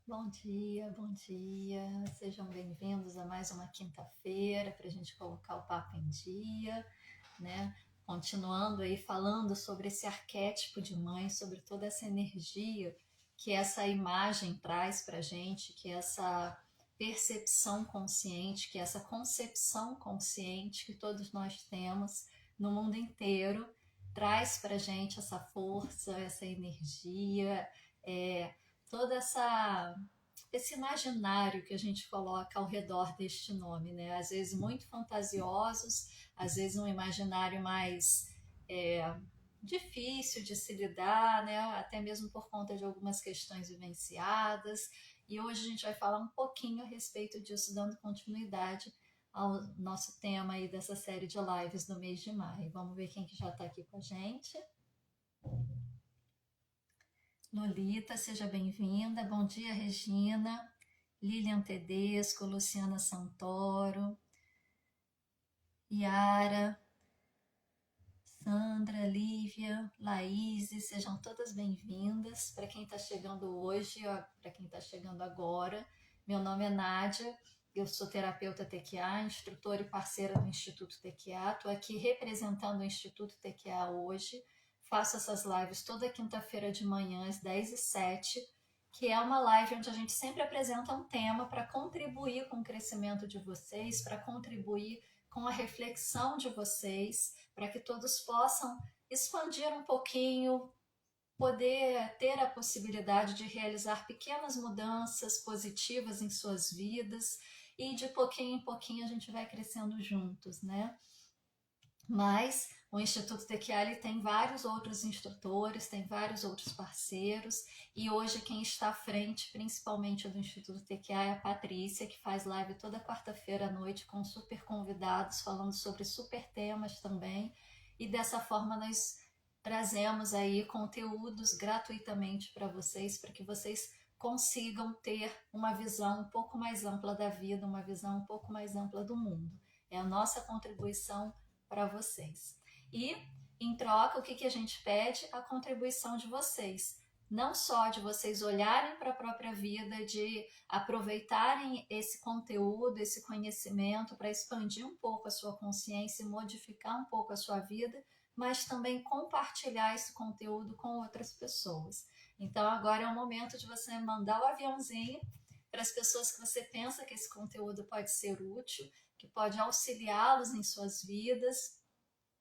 Bom dia, bom dia. Sejam bem-vindos a mais uma quinta-feira para a gente colocar o papo em dia, né? Continuando aí falando sobre esse arquétipo de mãe, sobre toda essa energia que essa imagem traz para a gente, que essa percepção consciente, que essa concepção consciente que todos nós temos no mundo inteiro traz para a gente essa força, essa energia, é, toda essa esse imaginário que a gente coloca ao redor deste nome, né? Às vezes muito fantasiosos, às vezes um imaginário mais difícil de se lidar, né? Até mesmo por conta de algumas questões vivenciadas. E hoje a gente vai falar um pouquinho a respeito disso, dando continuidade ao nosso tema aí dessa série de lives do mês de maio. Vamos ver quem que já está aqui com a gente. Lolita, seja bem-vinda. Bom dia, Regina. Lilian Tedesco, Luciana Santoro, Yara, Sandra, Lívia, Laís, sejam todas bem-vindas. Para quem está chegando hoje, para quem está chegando agora, meu nome é Nádia, eu sou terapeuta TQA, instrutora e parceira do Instituto TQA. Estou aqui representando o Instituto TQA hoje. Faço essas lives toda quinta-feira de manhã, às 10h07, que é uma live onde a gente sempre apresenta um tema para contribuir com o crescimento de vocês, para contribuir com a reflexão de vocês, para que todos possam expandir um pouquinho, poder ter a possibilidade de realizar pequenas mudanças positivas em suas vidas e de pouquinho em pouquinho a gente vai crescendo juntos, né? Mas o Instituto Techiali tem vários outros instrutores, tem vários outros parceiros, e hoje quem está à frente, principalmente do Instituto Techiali, é a Patrícia, que faz live toda quarta-feira à noite com super convidados, falando sobre super temas também, e dessa forma nós trazemos aí conteúdos gratuitamente para que vocês consigam ter uma visão um pouco mais ampla da vida, uma visão um pouco mais ampla do mundo. É a nossa contribuição para vocês. E, em troca, o que a gente pede? A contribuição de vocês. Não só de vocês olharem para a própria vida, de aproveitarem esse conteúdo, esse conhecimento para expandir um pouco a sua consciência e modificar um pouco a sua vida, mas também compartilhar esse conteúdo com outras pessoas. Então agora é o momento de você mandar o aviãozinho para as pessoas que você pensa que esse conteúdo pode ser útil, que pode auxiliá-los em suas vidas,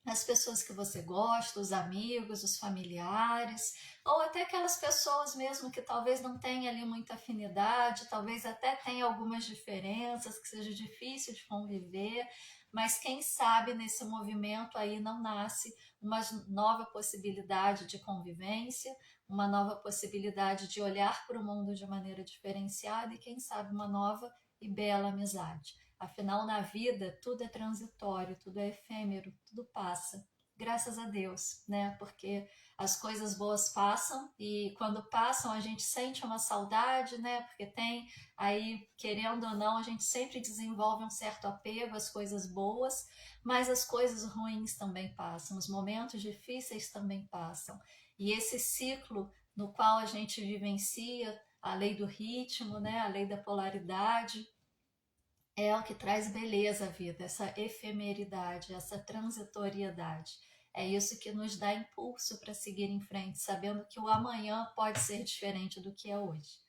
as pessoas que você gosta, os amigos, os familiares, ou até aquelas pessoas mesmo que talvez não tenham ali muita afinidade, talvez até tenha algumas diferenças, que seja difícil de conviver, mas quem sabe nesse movimento aí não nasce uma nova possibilidade de convivência, uma nova possibilidade de olhar para o mundo de maneira diferenciada e quem sabe uma nova e bela amizade. Afinal, na vida, tudo é transitório, tudo é efêmero, tudo passa. Graças a Deus, né? Porque as coisas boas passam e quando passam a gente sente uma saudade, né? Porque tem aí, querendo ou não, a gente sempre desenvolve um certo apego às coisas boas, mas as coisas ruins também passam, os momentos difíceis também passam. E esse ciclo no qual a gente vivencia a lei do ritmo, né? A lei da polaridade, é o que traz beleza à vida, essa efemeridade, essa transitoriedade. É isso que nos dá impulso para seguir em frente, sabendo que o amanhã pode ser diferente do que é hoje,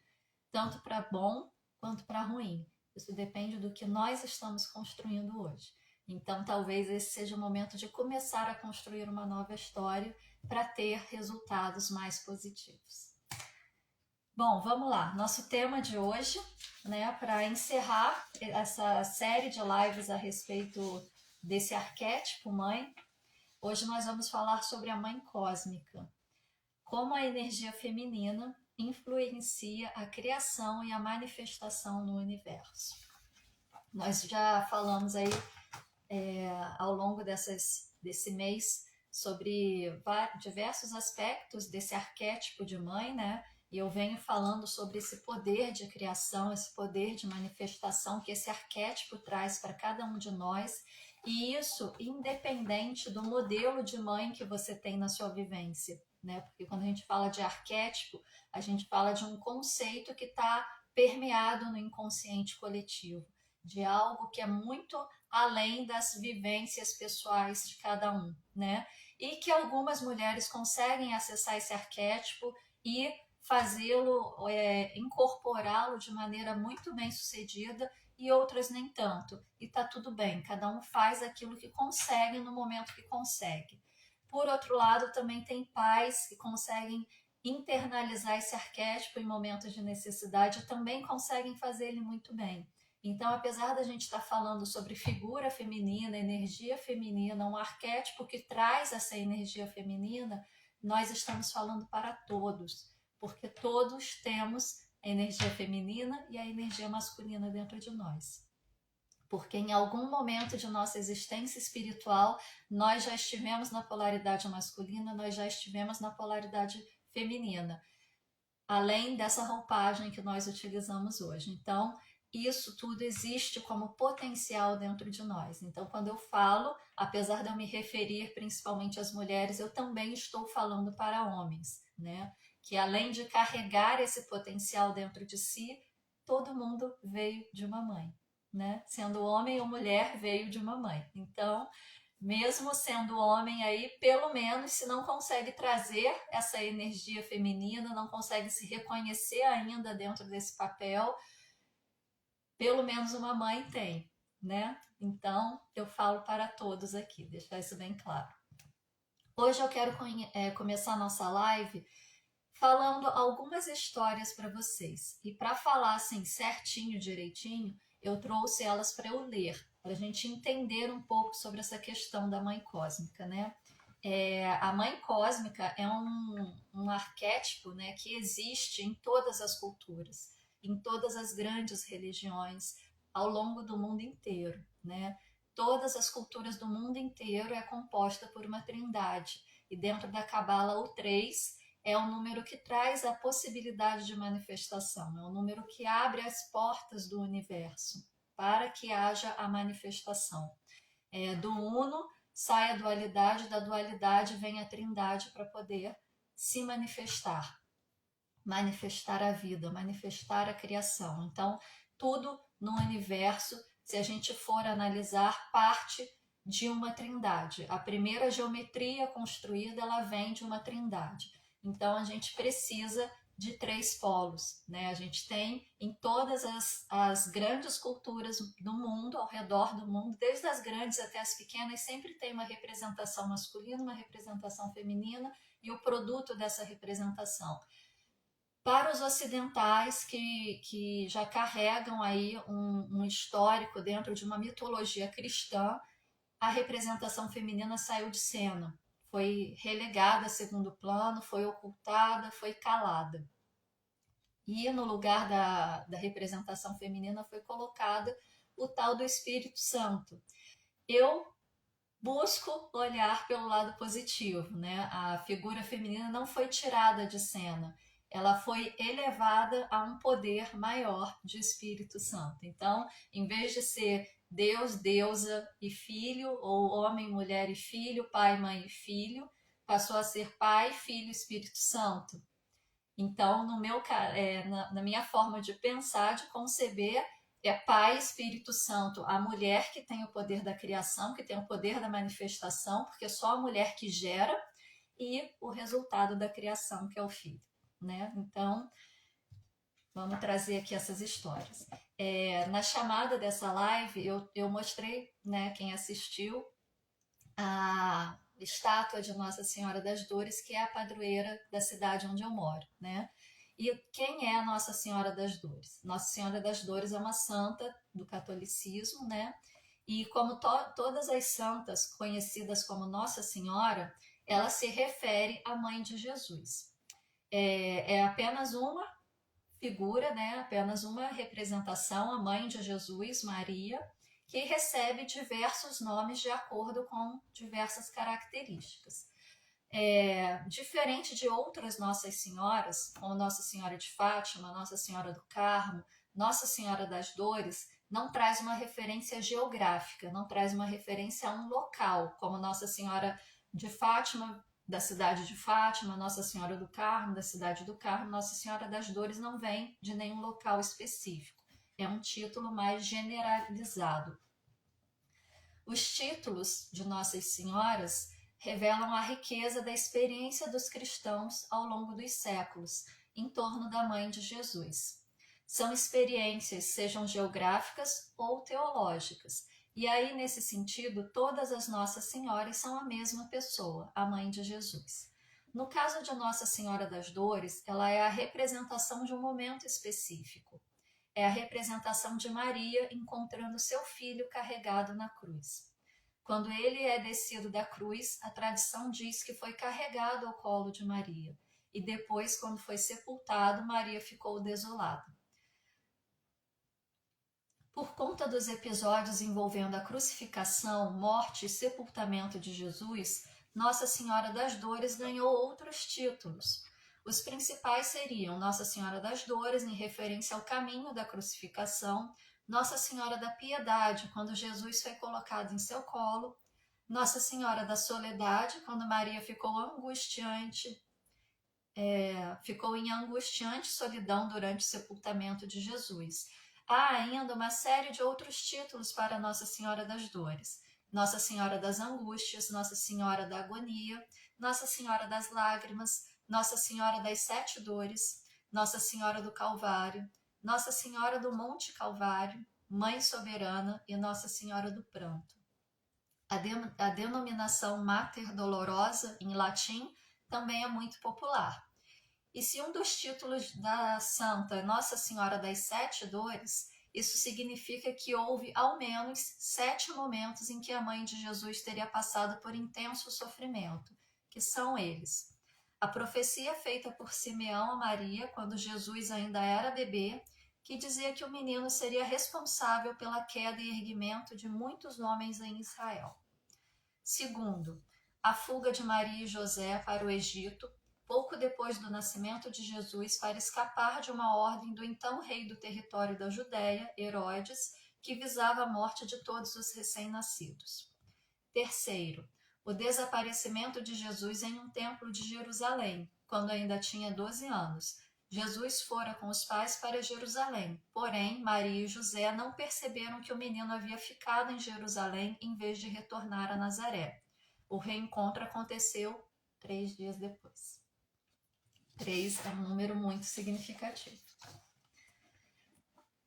tanto para bom quanto para ruim. Isso depende do que nós estamos construindo hoje. Então, talvez esse seja o momento de começar a construir uma nova história para ter resultados mais positivos. Bom, vamos lá. Nosso tema de hoje, né, para encerrar essa série de lives a respeito desse arquétipo mãe, hoje nós vamos falar sobre a mãe cósmica. Como a energia feminina influencia a criação e a manifestação no universo. Nós já falamos aí ao longo desse mês sobre diversos aspectos desse arquétipo de mãe, né? E eu venho falando sobre esse poder de criação, esse poder de manifestação que esse arquétipo traz para cada um de nós, e isso independente do modelo de mãe que você tem na sua vivência, né? Porque quando a gente fala de arquétipo, a gente fala de um conceito que está permeado no inconsciente coletivo, de algo que é muito além das vivências pessoais de cada um, né? E que algumas mulheres conseguem acessar esse arquétipo e fazê-lo, incorporá-lo de maneira muito bem sucedida, e outras nem tanto. E tá tudo bem, cada um faz aquilo que consegue no momento que consegue. Por outro lado, também tem pais que conseguem internalizar esse arquétipo em momentos de necessidade e também conseguem fazer ele muito bem. Então, apesar da gente estar falando sobre figura feminina, energia feminina, um arquétipo que traz essa energia feminina, nós estamos falando para todos, porque todos temos a energia feminina e a energia masculina dentro de nós. Porque em algum momento de nossa existência espiritual, nós já estivemos na polaridade masculina, nós já estivemos na polaridade feminina, além dessa roupagem que nós utilizamos hoje. Então, isso tudo existe como potencial dentro de nós. Então, quando eu falo, apesar de eu me referir principalmente às mulheres, eu também estou falando para homens, né? Que além de carregar esse potencial dentro de si, todo mundo veio de uma mãe, né? Sendo homem ou mulher, veio de uma mãe. Então, mesmo sendo homem aí, pelo menos se não consegue trazer essa energia feminina, não consegue se reconhecer ainda dentro desse papel, pelo menos uma mãe tem, né? Então, eu falo para todos aqui, deixar isso bem claro. Hoje eu quero começar a nossa live falando algumas histórias para vocês. E para falar assim certinho, direitinho, eu trouxe elas para eu ler, para a gente entender um pouco sobre essa questão da mãe cósmica, né? A mãe cósmica é um arquétipo, né, que existe em todas as culturas, em todas as grandes religiões, ao longo do mundo inteiro, né? Todas as culturas do mundo inteiro é composta por uma trindade, e dentro da Cabala o 3 é o número que traz a possibilidade de manifestação, é o número que abre as portas do universo para que haja a manifestação. Do uno sai a dualidade, da dualidade vem a trindade para poder se manifestar, manifestar a vida, manifestar a criação. Então, tudo no universo, se a gente for analisar, parte de uma trindade. A primeira geometria construída, ela vem de uma trindade. Então, a gente precisa de 3 polos, né? A gente tem em todas as grandes culturas do mundo, ao redor do mundo, desde as grandes até as pequenas, sempre tem uma representação masculina, uma representação feminina e o produto dessa representação. Para os ocidentais que já carregam aí um histórico dentro de uma mitologia cristã, a representação feminina saiu de cena, foi relegada a segundo plano, foi ocultada, foi calada. E no lugar da representação feminina foi colocada o tal do Espírito Santo. Eu busco olhar pelo lado positivo, né? A figura feminina não foi tirada de cena, ela foi elevada a um poder maior de Espírito Santo. Então, em vez de ser Deus, deusa e filho, ou homem, mulher e filho, pai, mãe e filho, passou a ser Pai, Filho e Espírito Santo. Então, na minha forma de pensar, de conceber, é Pai, Espírito Santo, a mulher que tem o poder da criação, que tem o poder da manifestação, porque é só a mulher que gera, e o resultado da criação, que é o filho, né? Então, vamos trazer aqui essas histórias. Na chamada dessa live, eu mostrei, né, quem assistiu, a estátua de Nossa Senhora das Dores, que é a padroeira da cidade onde eu moro, né? E quem é a Nossa Senhora das Dores? Nossa Senhora das Dores é uma santa do catolicismo, né? E como todas as santas conhecidas como Nossa Senhora, ela se refere à mãe de Jesus. É apenas uma figura, né? Apenas uma representação, a mãe de Jesus, Maria, que recebe diversos nomes de acordo com diversas características. Diferente de outras Nossas Senhoras, como Nossa Senhora de Fátima, Nossa Senhora do Carmo, Nossa Senhora das Dores, não traz uma referência geográfica, não traz uma referência a um local, como Nossa Senhora de Fátima da cidade de Fátima, Nossa Senhora do Carmo, da cidade do Carmo, Nossa Senhora das Dores não vem de nenhum local específico. É um título mais generalizado. Os títulos de Nossas Senhoras revelam a riqueza da experiência dos cristãos ao longo dos séculos em torno da Mãe de Jesus. São experiências, sejam geográficas ou teológicas, e aí, nesse sentido, todas as Nossas Senhoras são a mesma pessoa, a Mãe de Jesus. No caso de Nossa Senhora das Dores, ela é a representação de um momento específico. É a representação de Maria encontrando seu filho carregado na cruz. Quando ele é descido da cruz, a tradição diz que foi carregado ao colo de Maria. E depois, quando foi sepultado, Maria ficou desolada. Por conta dos episódios envolvendo a crucificação, morte e sepultamento de Jesus, Nossa Senhora das Dores ganhou outros títulos. Os principais seriam Nossa Senhora das Dores, em referência ao caminho da crucificação, Nossa Senhora da Piedade, quando Jesus foi colocado em seu colo, Nossa Senhora da Soledade, quando Maria ficou em angustiante solidão durante o sepultamento de Jesus. Há ainda uma série de outros títulos para Nossa Senhora das Dores. Nossa Senhora das Angústias, Nossa Senhora da Agonia, Nossa Senhora das Lágrimas, Nossa Senhora das Sete Dores, Nossa Senhora do Calvário, Nossa Senhora do Monte Calvário, Mãe Soberana e Nossa Senhora do Pranto. A denominação Mater Dolorosa, em latim, também é muito popular. E se um dos títulos da santa Nossa Senhora das Sete Dores, isso significa que houve ao menos 7 momentos em que a Mãe de Jesus teria passado por intenso sofrimento, que são eles: a profecia feita por Simeão a Maria quando Jesus ainda era bebê, que dizia que o menino seria responsável pela queda e erguimento de muitos homens em Israel. Segundo, a fuga de Maria e José para o Egito, pouco depois do nascimento de Jesus, para escapar de uma ordem do então rei do território da Judéia, Herodes, que visava a morte de todos os recém-nascidos. Terceiro, o desaparecimento de Jesus em um templo de Jerusalém, quando ainda tinha 12 anos. Jesus fora com os pais para Jerusalém, porém Maria e José não perceberam que o menino havia ficado em Jerusalém em vez de retornar a Nazaré. O reencontro aconteceu 3 dias depois. 3 é um número muito significativo.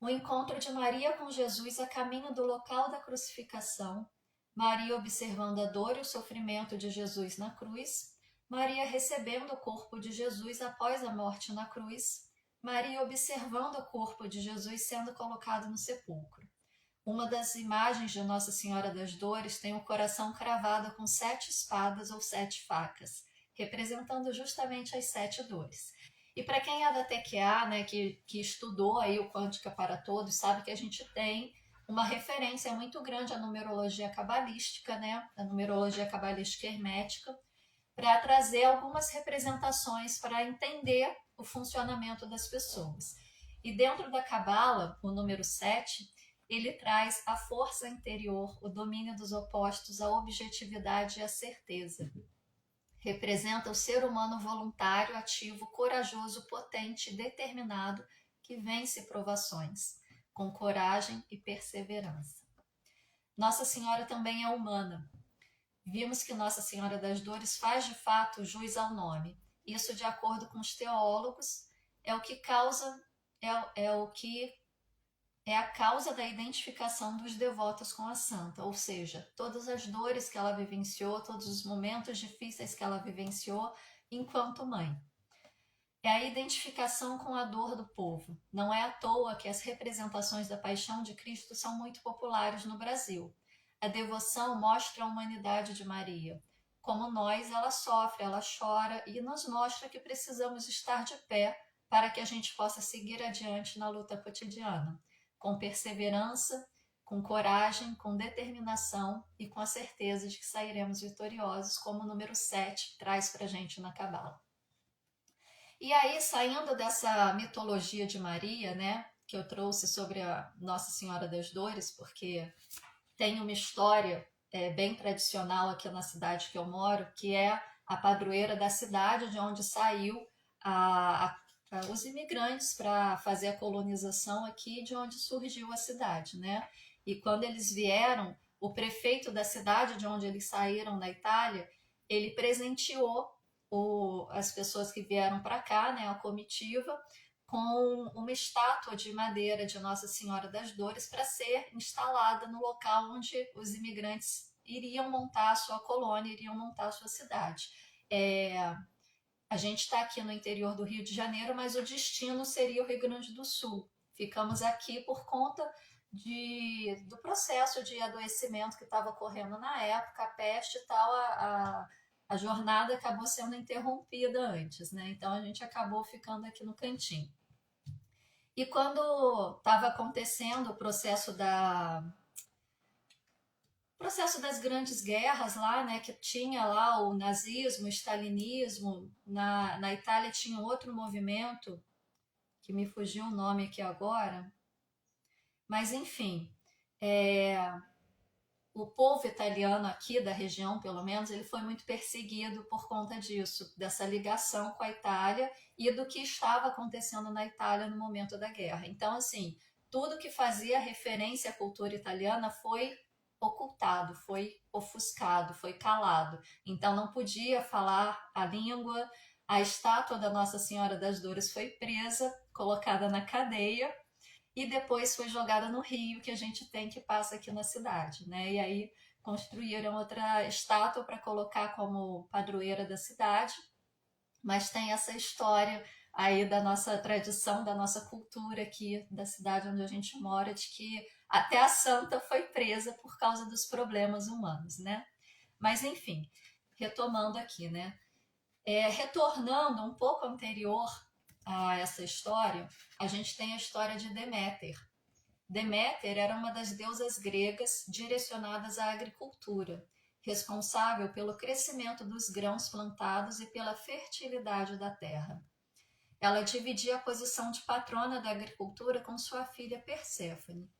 O encontro de Maria com Jesus a caminho do local da crucificação, Maria observando a dor e o sofrimento de Jesus na cruz, Maria recebendo o corpo de Jesus após a morte na cruz, Maria observando o corpo de Jesus sendo colocado no sepulcro. Uma das imagens de Nossa Senhora das Dores tem o coração cravado com 7 espadas ou 7 facas, representando justamente as 7 dores. E para quem é da TQA, né, que estudou aí o Quântica para Todos, sabe que a gente tem uma referência muito grande à numerologia cabalística, né, a numerologia cabalística hermética, para trazer algumas representações para entender o funcionamento das pessoas. E dentro da Cabala, o número 7, ele traz a força interior, o domínio dos opostos, a objetividade e a certeza. Representa o ser humano voluntário, ativo, corajoso, potente, determinado, que vence provações, com coragem e perseverança. Nossa Senhora também é humana. Vimos que Nossa Senhora das Dores faz de fato jus ao nome. Isso, de acordo com os teólogos, é a causa da identificação dos devotos com a santa, ou seja, todas as dores que ela vivenciou, todos os momentos difíceis que ela vivenciou enquanto mãe. É a identificação com a dor do povo. Não é à toa que as representações da Paixão de Cristo são muito populares no Brasil. A devoção mostra a humanidade de Maria. Como nós, ela sofre, ela chora e nos mostra que precisamos estar de pé para que a gente possa seguir adiante na luta cotidiana, com perseverança, com coragem, com determinação e com a certeza de que sairemos vitoriosos, como o número 7 traz para a gente na Cabala. E aí, saindo dessa mitologia de Maria, né, que eu trouxe sobre a Nossa Senhora das Dores, porque tem uma história bem tradicional aqui na cidade que eu moro, que é a padroeira da cidade de onde saiu os imigrantes para fazer a colonização aqui, de onde surgiu a cidade, né? E quando eles vieram, o prefeito da cidade de onde eles saíram, na Itália, ele presenteou as pessoas que vieram para cá, né, a comitiva, com uma estátua de madeira de Nossa Senhora das Dores para ser instalada no local onde os imigrantes iriam montar a sua colônia, iriam montar a sua cidade. A gente está aqui no interior do Rio de Janeiro, mas o destino seria o Rio Grande do Sul. Ficamos aqui por conta do processo de adoecimento que estava ocorrendo na época, a peste e tal, a jornada acabou sendo interrompida antes, né? Então a gente acabou ficando aqui no cantinho. E quando estava acontecendo o processo das grandes guerras lá, né, que tinha lá o nazismo, o stalinismo, na Itália tinha outro movimento, que me fugiu o nome aqui agora, mas enfim, o povo italiano aqui da região, pelo menos, ele foi muito perseguido por conta disso, dessa ligação com a Itália e do que estava acontecendo na Itália no momento da guerra. Então, assim, tudo que fazia referência à cultura italiana foi ocultado, foi ofuscado, foi calado. Então, não podia falar a língua. A estátua da Nossa Senhora das Dores foi presa, colocada na cadeia, e depois foi jogada no rio que a gente tem, que passa aqui na cidade, né? E aí construíram outra estátua para colocar como padroeira da cidade, mas tem essa história aí da nossa tradição, da nossa cultura aqui da cidade onde a gente mora, de que até a santa foi presa por causa dos problemas humanos, né? Mas enfim, retomando aqui, né? Retornando um pouco anterior a essa história, a gente tem a história de Deméter. Deméter era uma das deusas gregas direcionadas à agricultura, responsável pelo crescimento dos grãos plantados e pela fertilidade da terra. Ela dividia a posição de patrona da agricultura com sua filha Perséfone.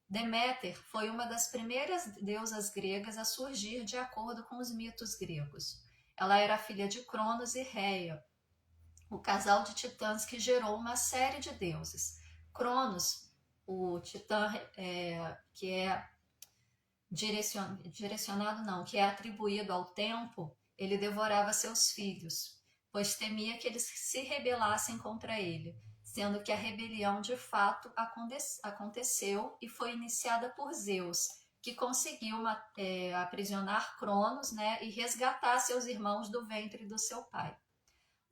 Deméter foi uma das primeiras deusas gregas a surgir de acordo com os mitos gregos. Ela era filha de Cronos e Reia, o casal de titãs que gerou uma série de deuses. Cronos, o titã que é direcionado não, que é atribuído ao tempo, ele devorava seus filhos, pois temia que eles se rebelassem contra ele, sendo que a rebelião de fato aconteceu e foi iniciada por Zeus, que conseguiu aprisionar Cronos, né, e resgatar seus irmãos do ventre do seu pai.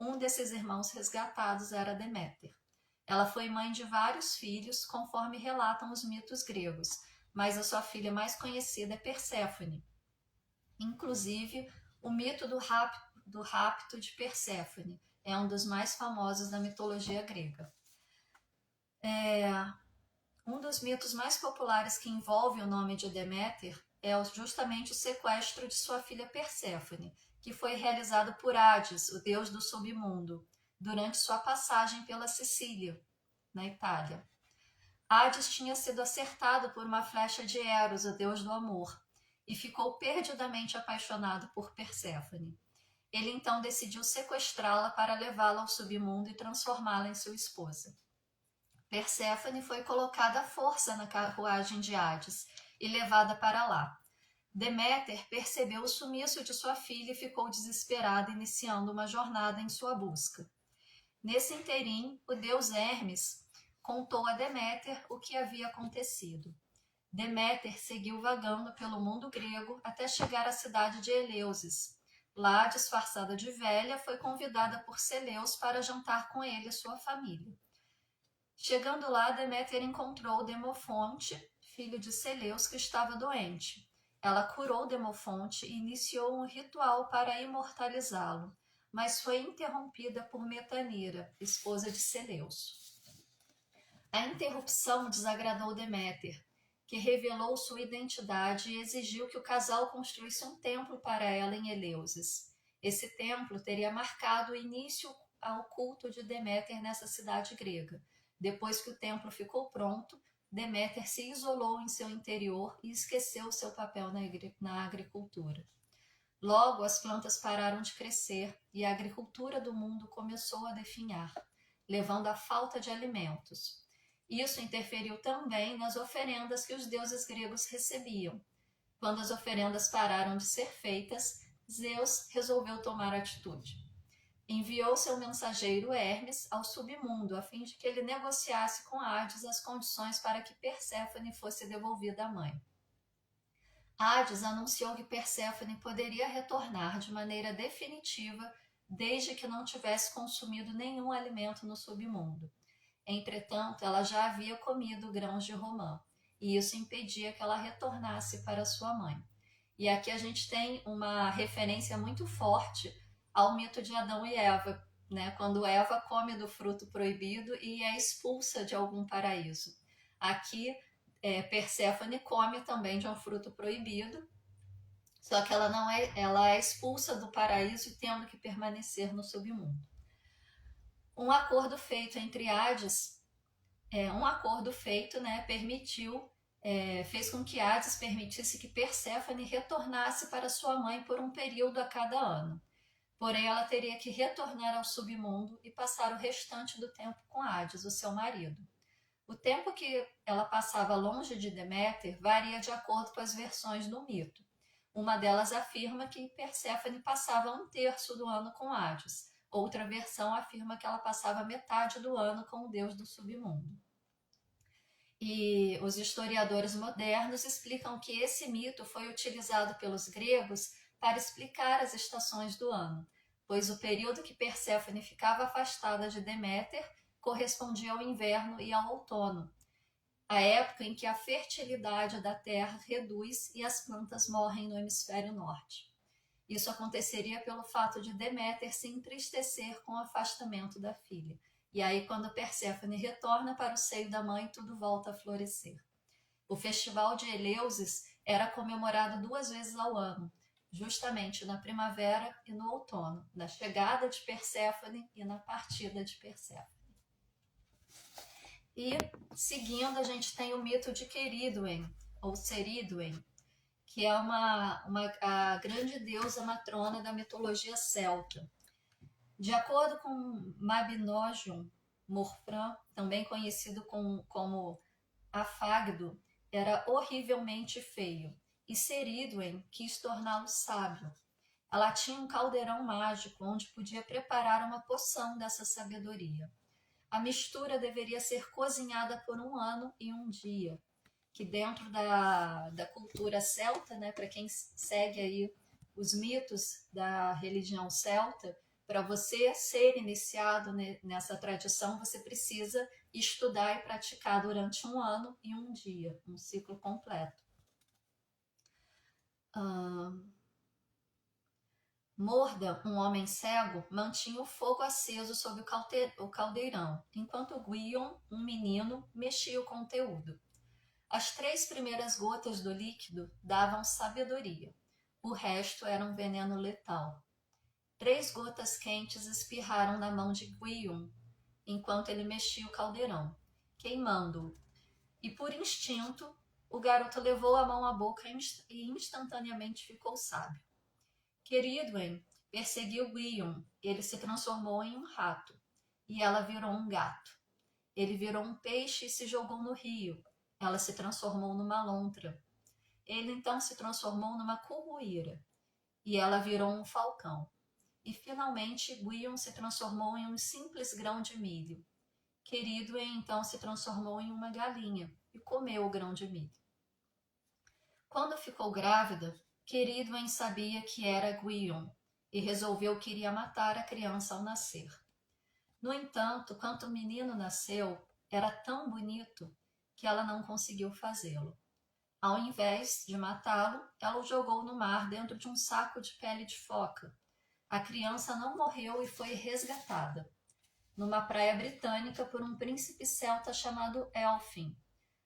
Um desses irmãos resgatados era Deméter. Ela foi mãe de vários filhos, conforme relatam os mitos gregos, mas a sua filha mais conhecida é Perséfone. Inclusive, o mito do rapto de Perséfone é um dos mais famosos da mitologia grega. Um dos mitos mais populares que envolve o nome de Deméter é justamente o sequestro de sua filha Perséfone, que foi realizado por Hades, o deus do submundo, durante sua passagem pela Sicília, na Itália. Hades tinha sido acertado por uma flecha de Eros, o deus do amor, e ficou perdidamente apaixonado por Perséfone. Ele então decidiu sequestrá-la para levá-la ao submundo e transformá-la em sua esposa. Perséfone foi colocada à força na carruagem de Hades e levada para lá. Deméter percebeu o sumiço de sua filha e ficou desesperada, iniciando uma jornada em sua busca. Nesse interim, o deus Hermes contou a Deméter o que havia acontecido. Deméter seguiu vagando pelo mundo grego até chegar à cidade de Eleusis. Lá, disfarçada de velha, foi convidada por Celeus para jantar com ele e sua família. Chegando lá, Deméter encontrou Demofonte, filho de Celeus, que estava doente. Ela curou Demofonte e iniciou um ritual para imortalizá-lo, mas foi interrompida por Metanira, esposa de Celeus. A interrupção desagradou Deméter, que revelou sua identidade e exigiu que o casal construísse um templo para ela em Eleusis. Esse templo teria marcado o início ao culto de Deméter nessa cidade grega. Depois que o templo ficou pronto, Deméter se isolou em seu interior e esqueceu seu papel na agricultura. Logo, as plantas pararam de crescer e a agricultura do mundo começou a definhar, levando à falta de alimentos. Isso interferiu também nas oferendas que os deuses gregos recebiam. Quando as oferendas pararam de ser feitas, Zeus resolveu tomar atitude. Enviou seu mensageiro Hermes ao submundo, a fim de que ele negociasse com Hades as condições para que Perséfone fosse devolvida à mãe. Hades anunciou que Perséfone poderia retornar de maneira definitiva desde que não tivesse consumido nenhum alimento no submundo. Entretanto, ela já havia comido grãos de romã, e isso impedia que ela retornasse para sua mãe. E aqui a gente tem uma referência muito forte ao mito de Adão e Eva, né? Quando Eva come do fruto proibido e é expulsa de algum paraíso. Aqui, Perséfone come também de um fruto proibido, só que ela é expulsa do paraíso tendo que permanecer no submundo. Um acordo feito entre Hades, fez com que Hades permitisse que Perséfone retornasse para sua mãe por um período a cada ano. Porém, ela teria que retornar ao submundo e passar o restante do tempo com Hades, o seu marido. O tempo que ela passava longe de Deméter varia de acordo com as versões do mito. Uma delas afirma que Perséfone passava 1/3 do ano com Hades. Outra versão afirma que ela passava metade do ano com o deus do submundo. E os historiadores modernos explicam que esse mito foi utilizado pelos gregos para explicar as estações do ano, pois o período que Perséfone ficava afastada de Deméter correspondia ao inverno e ao outono, a época em que a fertilidade da terra reduz e as plantas morrem no hemisfério norte. Isso aconteceria pelo fato de Deméter se entristecer com o afastamento da filha. E aí, quando Perséfone retorna para o seio da mãe, tudo volta a florescer. O festival de Eleusis era comemorado 2 vezes ao ano, justamente na primavera e no outono, na chegada de Perséfone e na partida de Perséfone. E, seguindo, a gente tem o mito de Queridwen, ou Ceridwen, que é a grande deusa matrona da mitologia celta. De acordo com Mabinogion Morfran, também conhecido como Afagdo, era horrivelmente feio, e Ceridwen quis torná-lo sábio. Ela tinha um caldeirão mágico onde podia preparar uma poção dessa sabedoria. A mistura deveria ser cozinhada por 1 ano e 1 dia, que dentro da cultura celta, né, para quem segue aí os mitos da religião celta, para você ser iniciado nessa tradição, você precisa estudar e praticar durante 1 ano e 1 dia, um ciclo completo. Morda, um homem cego, mantinha o fogo aceso sob o caldeirão, enquanto Gwion, um menino, mexia o conteúdo. As 3 primeiras gotas do líquido davam sabedoria. O resto era um veneno letal. 3 gotas quentes espirraram na mão de Gwion, enquanto ele mexia o caldeirão, queimando-o. E por instinto, o garoto levou a mão à boca e instantaneamente ficou sábio. Queridwen perseguiu Gwion. Ele se transformou em um rato, e ela virou um gato. Ele virou um peixe e se jogou no rio. Ela se transformou numa lontra. Ele então se transformou numa curruíra, e ela virou um falcão. E finalmente Gwion se transformou em um simples grão de milho. Queridwen então se transformou em uma galinha e comeu o grão de milho. Quando ficou grávida, Queridwen sabia que era Gwion e resolveu que iria matar a criança ao nascer. No entanto, quando o menino nasceu, era tão bonito que ela não conseguiu fazê-lo. Ao invés de matá-lo, ela o jogou no mar dentro de um saco de pele de foca. A criança não morreu e foi resgatada numa praia britânica por um príncipe celta chamado Elfin.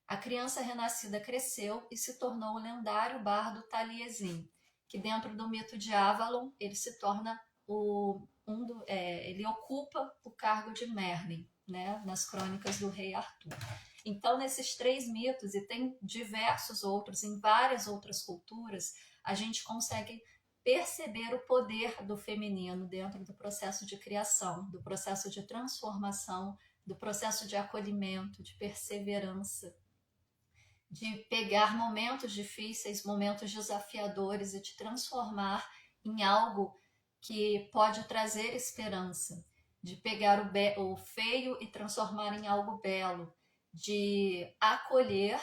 A criança renascida cresceu e se tornou o lendário bardo Taliesin, que dentro do mito de Avalon ele se torna ele ocupa o cargo de Merlin, né, nas crônicas do rei Arthur. Então, nesses 3 mitos, e tem diversos outros em várias outras culturas, a gente consegue perceber o poder do feminino dentro do processo de criação, do processo de transformação, do processo de acolhimento, de perseverança, de pegar momentos difíceis, momentos desafiadores e de transformar em algo que pode trazer esperança, de pegar o feio e transformar em algo belo, de acolher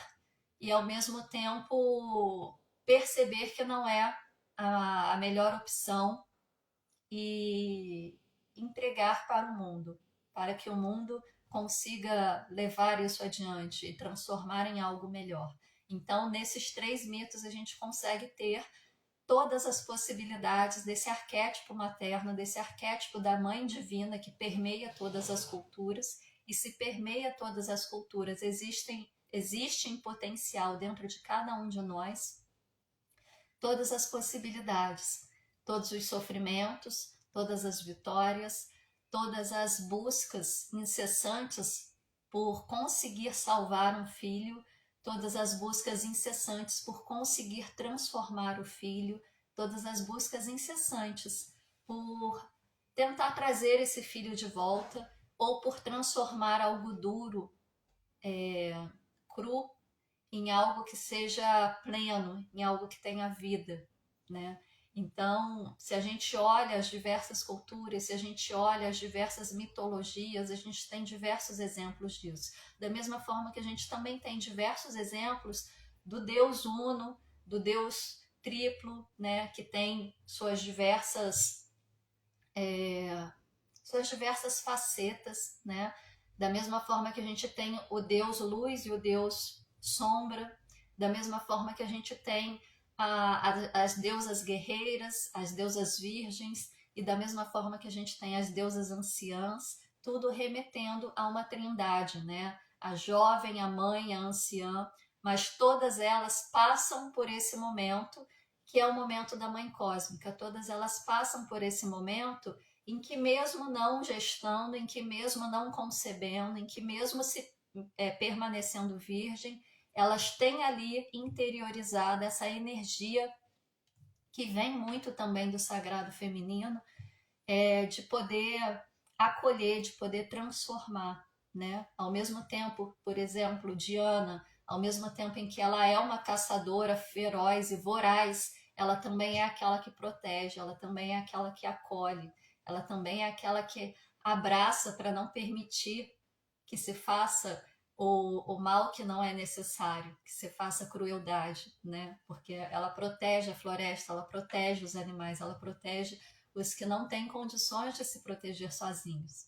e ao mesmo tempo perceber que não é a melhor opção e entregar para o mundo, para que o mundo consiga levar isso adiante e transformar em algo melhor. Então, nesses 3 mitos, a gente consegue ter todas as possibilidades desse arquétipo materno, desse arquétipo da mãe divina que permeia todas as culturas. E se permeia todas as culturas, existe em potencial dentro de cada um de nós todas as possibilidades, todos os sofrimentos, todas as vitórias, todas as buscas incessantes por conseguir salvar um filho, todas as buscas incessantes por conseguir transformar o filho, todas as buscas incessantes por tentar trazer esse filho de volta ou por transformar algo duro, cru, em algo que seja pleno, em algo que tenha vida, né? Então, se a gente olha as diversas culturas, se a gente olha as diversas mitologias, a gente tem diversos exemplos disso. Da mesma forma que a gente também tem diversos exemplos do Deus Uno, do Deus Triplo, né? Que tem suas diversas facetas, né? Da mesma forma que a gente tem o Deus Luz e o Deus Sombra, da mesma forma que a gente tem as deusas guerreiras, as deusas virgens, e da mesma forma que a gente tem as deusas anciãs, tudo remetendo a uma trindade, né? A jovem, a mãe, a anciã, mas todas elas passam por esse momento, que é o momento da mãe cósmica. Todas elas passam por esse momento em que mesmo não gestando, em que mesmo não concebendo, em que mesmo se permanecendo virgem, elas têm ali interiorizada essa energia que vem muito também do sagrado feminino, de poder acolher, de poder transformar, né? Ao mesmo tempo, por exemplo, Diana, ao mesmo tempo em que ela é uma caçadora feroz e voraz, ela também é aquela que protege, ela também é aquela que acolhe, ela também é aquela que abraça para não permitir que se faça o mal que não é necessário, que se faça crueldade, né? Porque ela protege a floresta, ela protege os animais, ela protege os que não têm condições de se proteger sozinhos.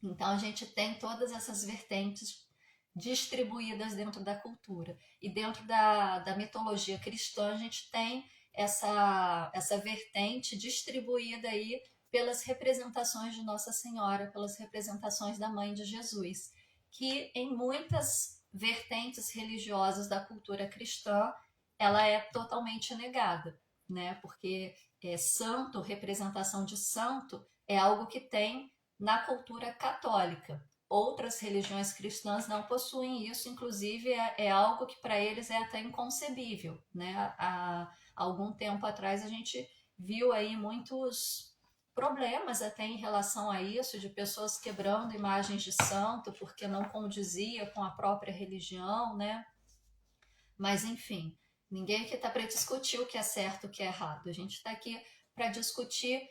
Então a gente tem todas essas vertentes distribuídas dentro da cultura. E dentro da mitologia cristã a gente tem essa vertente distribuída aí pelas representações de Nossa Senhora, pelas representações da Mãe de Jesus, que em muitas vertentes religiosas da cultura cristã ela é totalmente negada, né? Porque santo, representação de santo, é algo que tem na cultura católica. Outras religiões cristãs não possuem isso, inclusive é algo que para eles é até inconcebível, né? Há algum tempo atrás a gente viu aí muitos problemas até em relação a isso, de pessoas quebrando imagens de santo porque não condizia com a própria religião, né? Mas enfim, ninguém aqui está para discutir o que é certo e o que é errado. A gente está aqui para discutir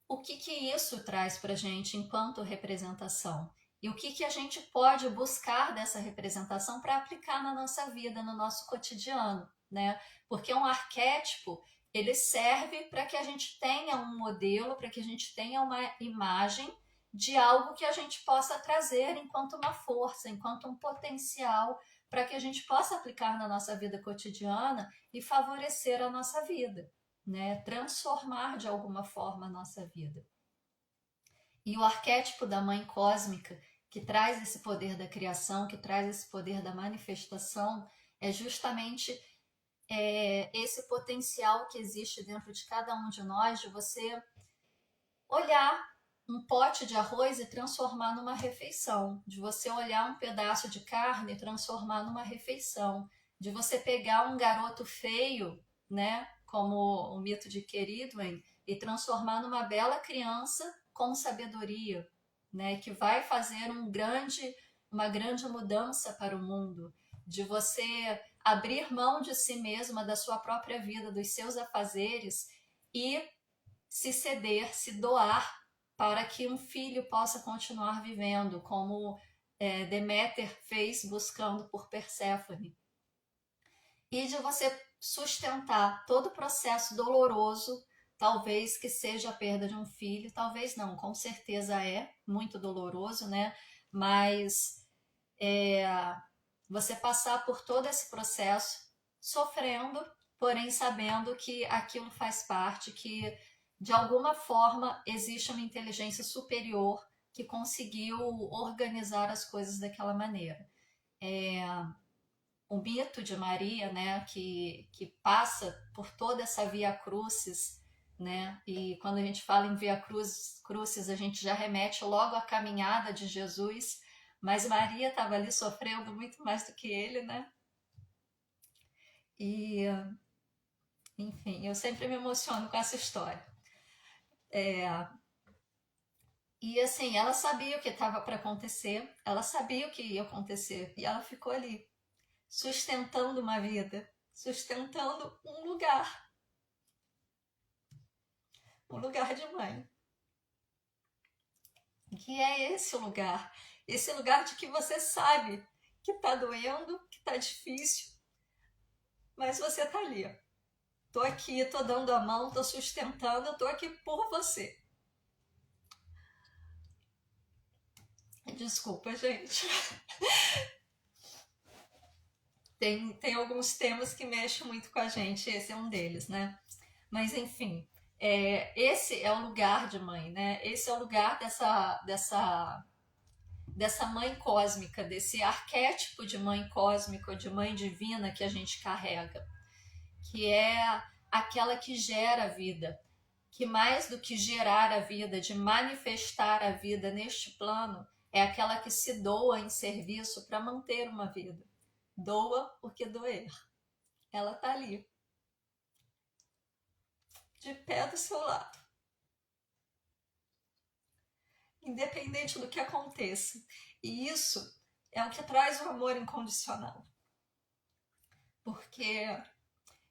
o que isso traz para a gente enquanto representação e o que a gente pode buscar dessa representação para aplicar na nossa vida, no nosso cotidiano, né? Porque um arquétipo ele serve para que a gente tenha um modelo, para que a gente tenha uma imagem de algo que a gente possa trazer enquanto uma força, enquanto um potencial para que a gente possa aplicar na nossa vida cotidiana e favorecer a nossa vida, né? Transformar de alguma forma a nossa vida. E o arquétipo da mãe cósmica, que traz esse poder da criação, que traz esse poder da manifestação, é justamente esse potencial que existe dentro de cada um de nós, de você olhar um pote de arroz e transformar numa refeição, de você olhar um pedaço de carne e transformar numa refeição, de você pegar um garoto feio, né, como o mito de Queridwen, e transformar numa bela criança com sabedoria, né, que vai fazer uma grande mudança para o mundo, de você abrir mão de si mesma, da sua própria vida, dos seus afazeres e se ceder, se doar para que um filho possa continuar vivendo, como Deméter fez buscando por Perséfone. E de você sustentar todo o processo doloroso, talvez que seja a perda de um filho, talvez não, com certeza é muito doloroso, né? Mas você passar por todo esse processo sofrendo, porém sabendo que aquilo faz parte, que de alguma forma existe uma inteligência superior que conseguiu organizar as coisas daquela maneira. O mito de Maria, né, que passa por toda essa via crucis, né, e quando a gente fala em via crucis, a gente já remete logo à caminhada de Jesus, mas Maria estava ali sofrendo muito mais do que ele, né? E, enfim, eu sempre me emociono com essa história. E assim, ela sabia o que estava para acontecer, ela sabia o que ia acontecer, e ela ficou ali, sustentando uma vida, sustentando um lugar de mãe. Que é esse lugar de que você sabe que tá doendo, que tá difícil, mas você tá ali. Tô aqui, tô dando a mão, tô sustentando, eu tô aqui por você. Desculpa, gente. Tem alguns temas que mexem muito com a gente, esse é um deles, né? Mas enfim, esse é o lugar de mãe, né? Esse é o lugar dessa mãe cósmica, desse arquétipo de mãe cósmica, de mãe divina que a gente carrega, que é aquela que gera a vida, que mais do que gerar a vida, de manifestar a vida neste plano, é aquela que se doa em serviço para manter uma vida. Doa porque doer. Ela tá ali, de pé do seu lado, independente do que aconteça. E isso é o que traz o amor incondicional. Porque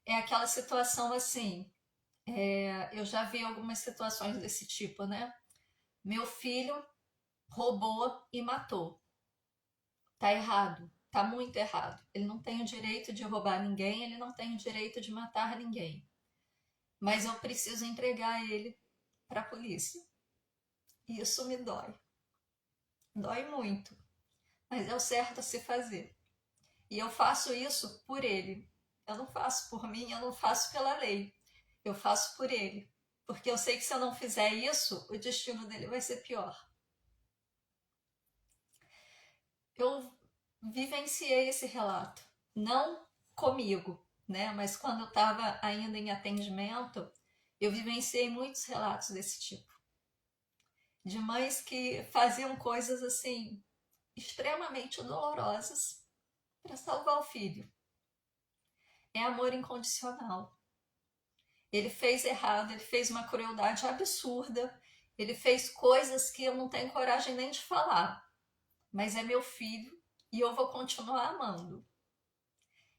é aquela situação assim, eu já vi algumas situações desse tipo, né? Meu filho roubou e matou. Tá errado, tá muito errado. Ele não tem o direito de roubar ninguém, ele não tem o direito de matar ninguém. Mas eu preciso entregar ele para a polícia. E isso me dói. Dói muito, mas é o certo a se fazer. E eu faço isso por ele. Eu não faço por mim, eu não faço pela lei. Eu faço por ele. Porque eu sei que se eu não fizer isso, o destino dele vai ser pior. Eu vivenciei esse relato. Não comigo, né? Mas quando eu estava ainda em atendimento, eu vivenciei muitos relatos desse tipo. De mães que faziam coisas assim extremamente dolorosas para salvar o filho. É amor incondicional. Ele fez errado, ele fez uma crueldade absurda, ele fez coisas que eu não tenho coragem nem de falar, mas é meu filho e eu vou continuar amando,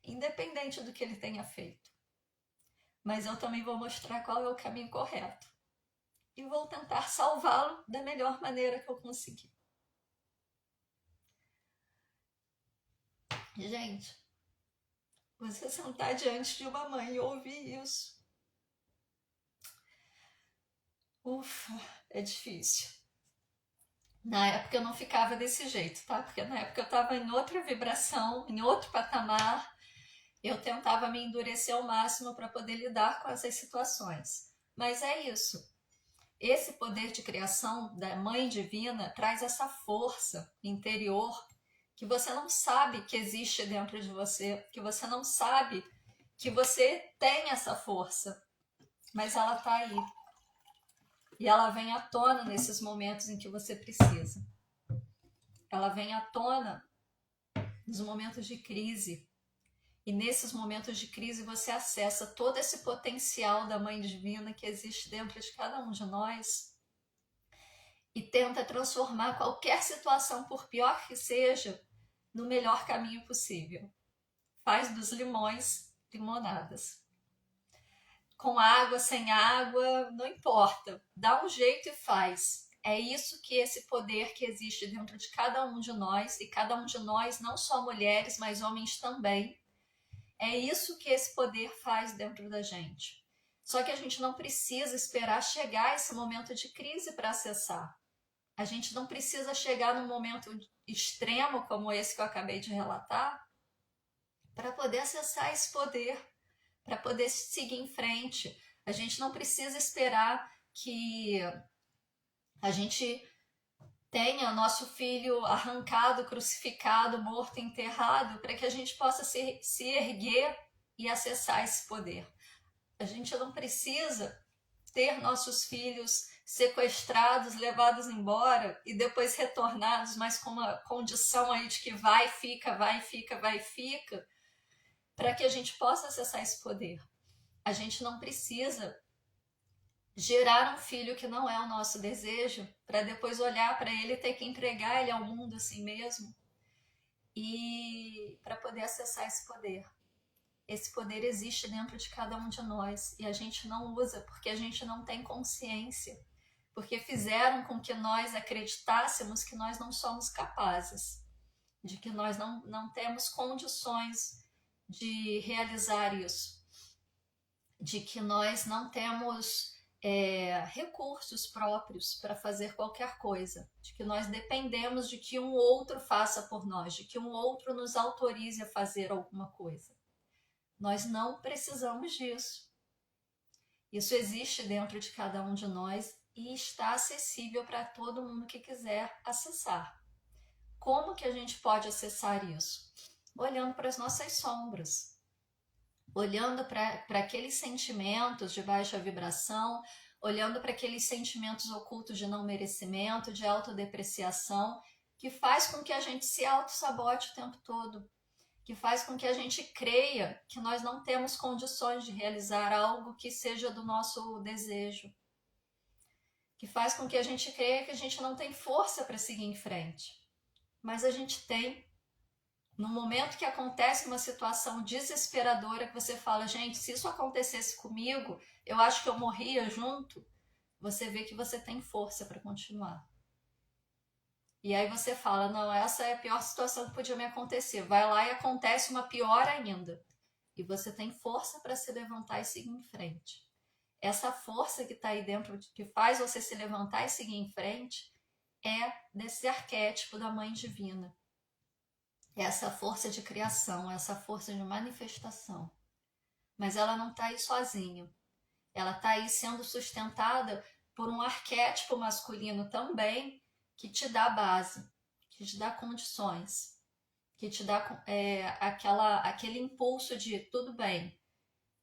independente do que ele tenha feito. Mas eu também vou mostrar qual é o caminho correto e vou tentar salvá-lo da melhor maneira que eu conseguir. Gente, você sentar diante de uma mãe e ouvir isso, ufa, é difícil. Na época eu não ficava desse jeito, tá? Porque na época eu estava em outra vibração, em outro patamar. Eu tentava me endurecer ao máximo para poder lidar com essas situações. Mas é isso. Esse poder de criação da Mãe Divina traz essa força interior que você não sabe que existe dentro de você, que você não sabe que você tem essa força, mas ela está aí. E ela vem à tona nesses momentos em que você precisa. Ela vem à tona nos momentos de crise. E nesses momentos de crise você acessa todo esse potencial da Mãe Divina que existe dentro de cada um de nós e tenta transformar qualquer situação, por pior que seja, no melhor caminho possível. Faz dos limões limonadas. Com água, sem água, não importa. Dá um jeito e faz. É isso que esse poder que existe dentro de cada um de nós, e cada um de nós, não só mulheres, mas homens também, é isso que esse poder faz dentro da gente. Só que a gente não precisa esperar chegar esse momento de crise para acessar. A gente não precisa chegar num momento extremo como esse que eu acabei de relatar para poder acessar esse poder, para poder seguir em frente. A gente não precisa esperar que a gente tenha nosso filho arrancado, crucificado, morto, enterrado, para que a gente possa se erguer e acessar esse poder. A gente não precisa ter nossos filhos sequestrados, levados embora e depois retornados, mas com uma condição aí de que vai, fica, para que a gente possa acessar esse poder. A gente não precisa gerar um filho que não é o nosso desejo, para depois olhar para ele e ter que entregar ele ao mundo assim mesmo, e para poder acessar esse poder. Esse poder existe dentro de cada um de nós e a gente não usa porque a gente não tem consciência, porque fizeram com que nós acreditássemos que nós não somos capazes, de que nós não temos condições de realizar isso, de que nós não temos recursos próprios para fazer qualquer coisa, de que nós dependemos de que um outro faça por nós, de que um outro nos autorize a fazer alguma coisa. Nós não precisamos disso. Isso existe dentro de cada um de nós e está acessível para todo mundo que quiser acessar. Como que a gente pode acessar isso? Olhando para as nossas sombras, olhando para aqueles sentimentos de baixa vibração, olhando para aqueles sentimentos ocultos de não merecimento, de autodepreciação, que faz com que a gente se auto-sabote o tempo todo, que faz com que a gente creia que nós não temos condições de realizar algo que seja do nosso desejo, que faz com que a gente creia que a gente não tem força para seguir em frente. Mas a gente tem. No momento que acontece uma situação desesperadora, que você fala, gente, se isso acontecesse comigo, eu acho que eu morria junto, você vê que você tem força para continuar. E aí você fala, não, essa é a pior situação que podia me acontecer. Vai lá e acontece uma pior ainda. E você tem força para se levantar e seguir em frente. Essa força que está aí dentro, que faz você se levantar e seguir em frente, é desse arquétipo da Mãe Divina. Essa força de criação, essa força de manifestação. Mas ela não está aí sozinha. Ela está aí sendo sustentada por um arquétipo masculino também, que te dá base, que te dá condições, que te dá aquele impulso de tudo bem,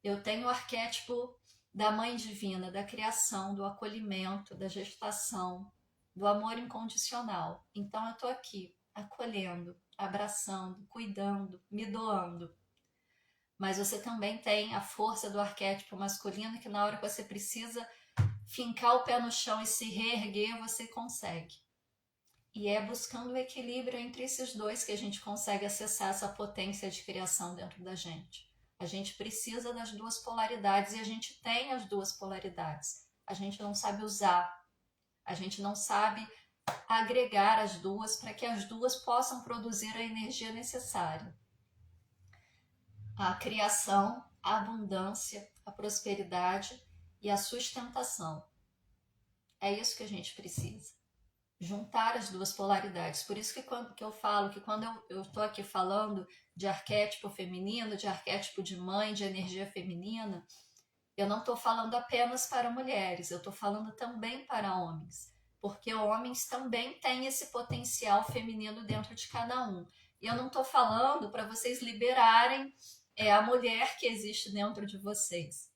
eu tenho o arquétipo da Mãe Divina, da criação, do acolhimento, da gestação, do amor incondicional. Então eu estou aqui, acolhendo, abraçando, cuidando, me doando. Mas você também tem a força do arquétipo masculino, que na hora que você precisa fincar o pé no chão e se reerguer, você consegue. E é buscando o equilíbrio entre esses dois que a gente consegue acessar essa potência de criação dentro da gente. A gente precisa das duas polaridades e a gente tem as duas polaridades. A gente não sabe usar, a gente não sabe agregar as duas para que as duas possam produzir a energia necessária. A criação, a abundância, a prosperidade e a sustentação. É isso que a gente precisa. Juntar as duas polaridades. Por isso que eu falo que quando eu estou aqui falando de arquétipo feminino, de arquétipo de mãe, de energia feminina, eu não estou falando apenas para mulheres, eu estou falando também para homens, porque homens também têm esse potencial feminino dentro de cada um. E eu não estou falando para vocês liberarem a mulher que existe dentro de vocês.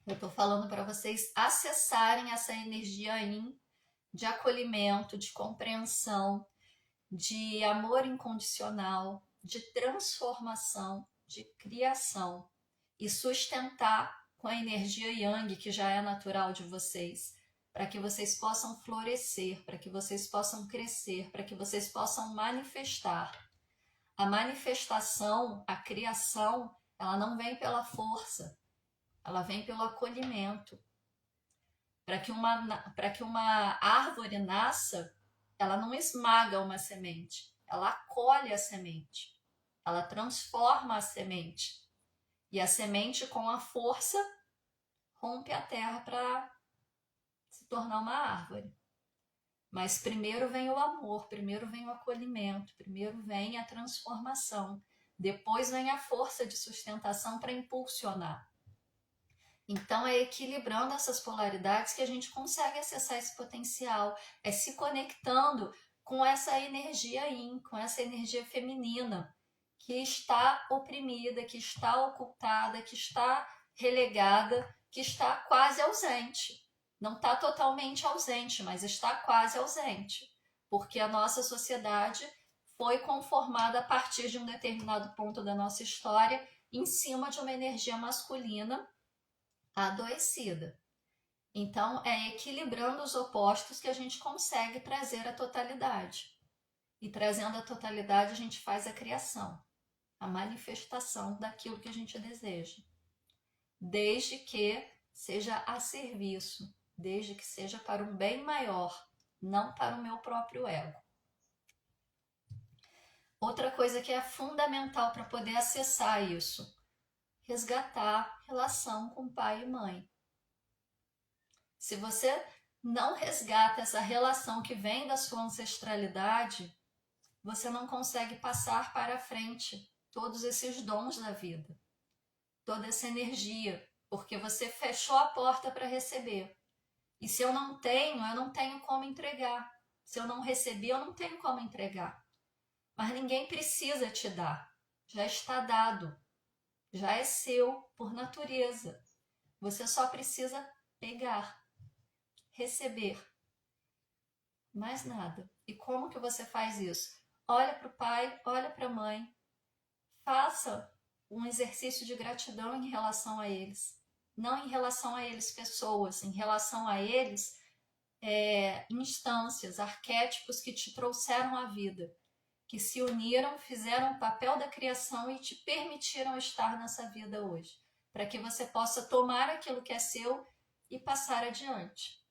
Eu estou falando para vocês acessarem essa energia yin de acolhimento, de compreensão, de amor incondicional, de transformação, de criação e sustentar com a energia Yang, que já é natural de vocês, para que vocês possam florescer, para que vocês possam crescer, para que vocês possam manifestar. A manifestação, a criação, ela não vem pela força, ela vem pelo acolhimento. Para que uma árvore nasça, ela não esmaga uma semente, ela acolhe a semente, ela transforma a semente. E a semente, com a força, rompe a terra para se tornar uma árvore. Mas primeiro vem o amor, primeiro vem o acolhimento, primeiro vem a transformação, depois vem a força de sustentação para impulsionar. Então é equilibrando essas polaridades que a gente consegue acessar esse potencial, é se conectando com essa energia yin, com essa energia feminina, que está oprimida, que está ocultada, que está relegada, que está quase ausente. Não está totalmente ausente, mas está quase ausente, porque a nossa sociedade foi conformada a partir de um determinado ponto da nossa história em cima de uma energia masculina adoecida. Então, é equilibrando os opostos que a gente consegue trazer a totalidade. E trazendo a totalidade, a gente faz a criação, a manifestação daquilo que a gente deseja. Desde que seja a serviço, desde que seja para um bem maior, não para o meu próprio ego. Outra coisa que é fundamental para poder acessar isso, resgatar relação com pai e mãe. Se você não resgata essa relação que vem da sua ancestralidade, você não consegue passar para frente todos esses dons da vida, toda essa energia, porque você fechou a porta para receber. E se eu não tenho como entregar. Se eu não receber, eu não tenho como entregar. Mas ninguém precisa te dar. Já está dado. Já é seu por natureza. Você só precisa pegar, receber. Mais nada. E como que você faz isso? Olha para o pai, olha para a mãe. Faça um exercício de gratidão em relação a eles. Não em relação a eles pessoas, em relação a eles instâncias, arquétipos que te trouxeram à vida, que se uniram, fizeram o papel da criação e te permitiram estar nessa vida hoje, para que você possa tomar aquilo que é seu e passar adiante.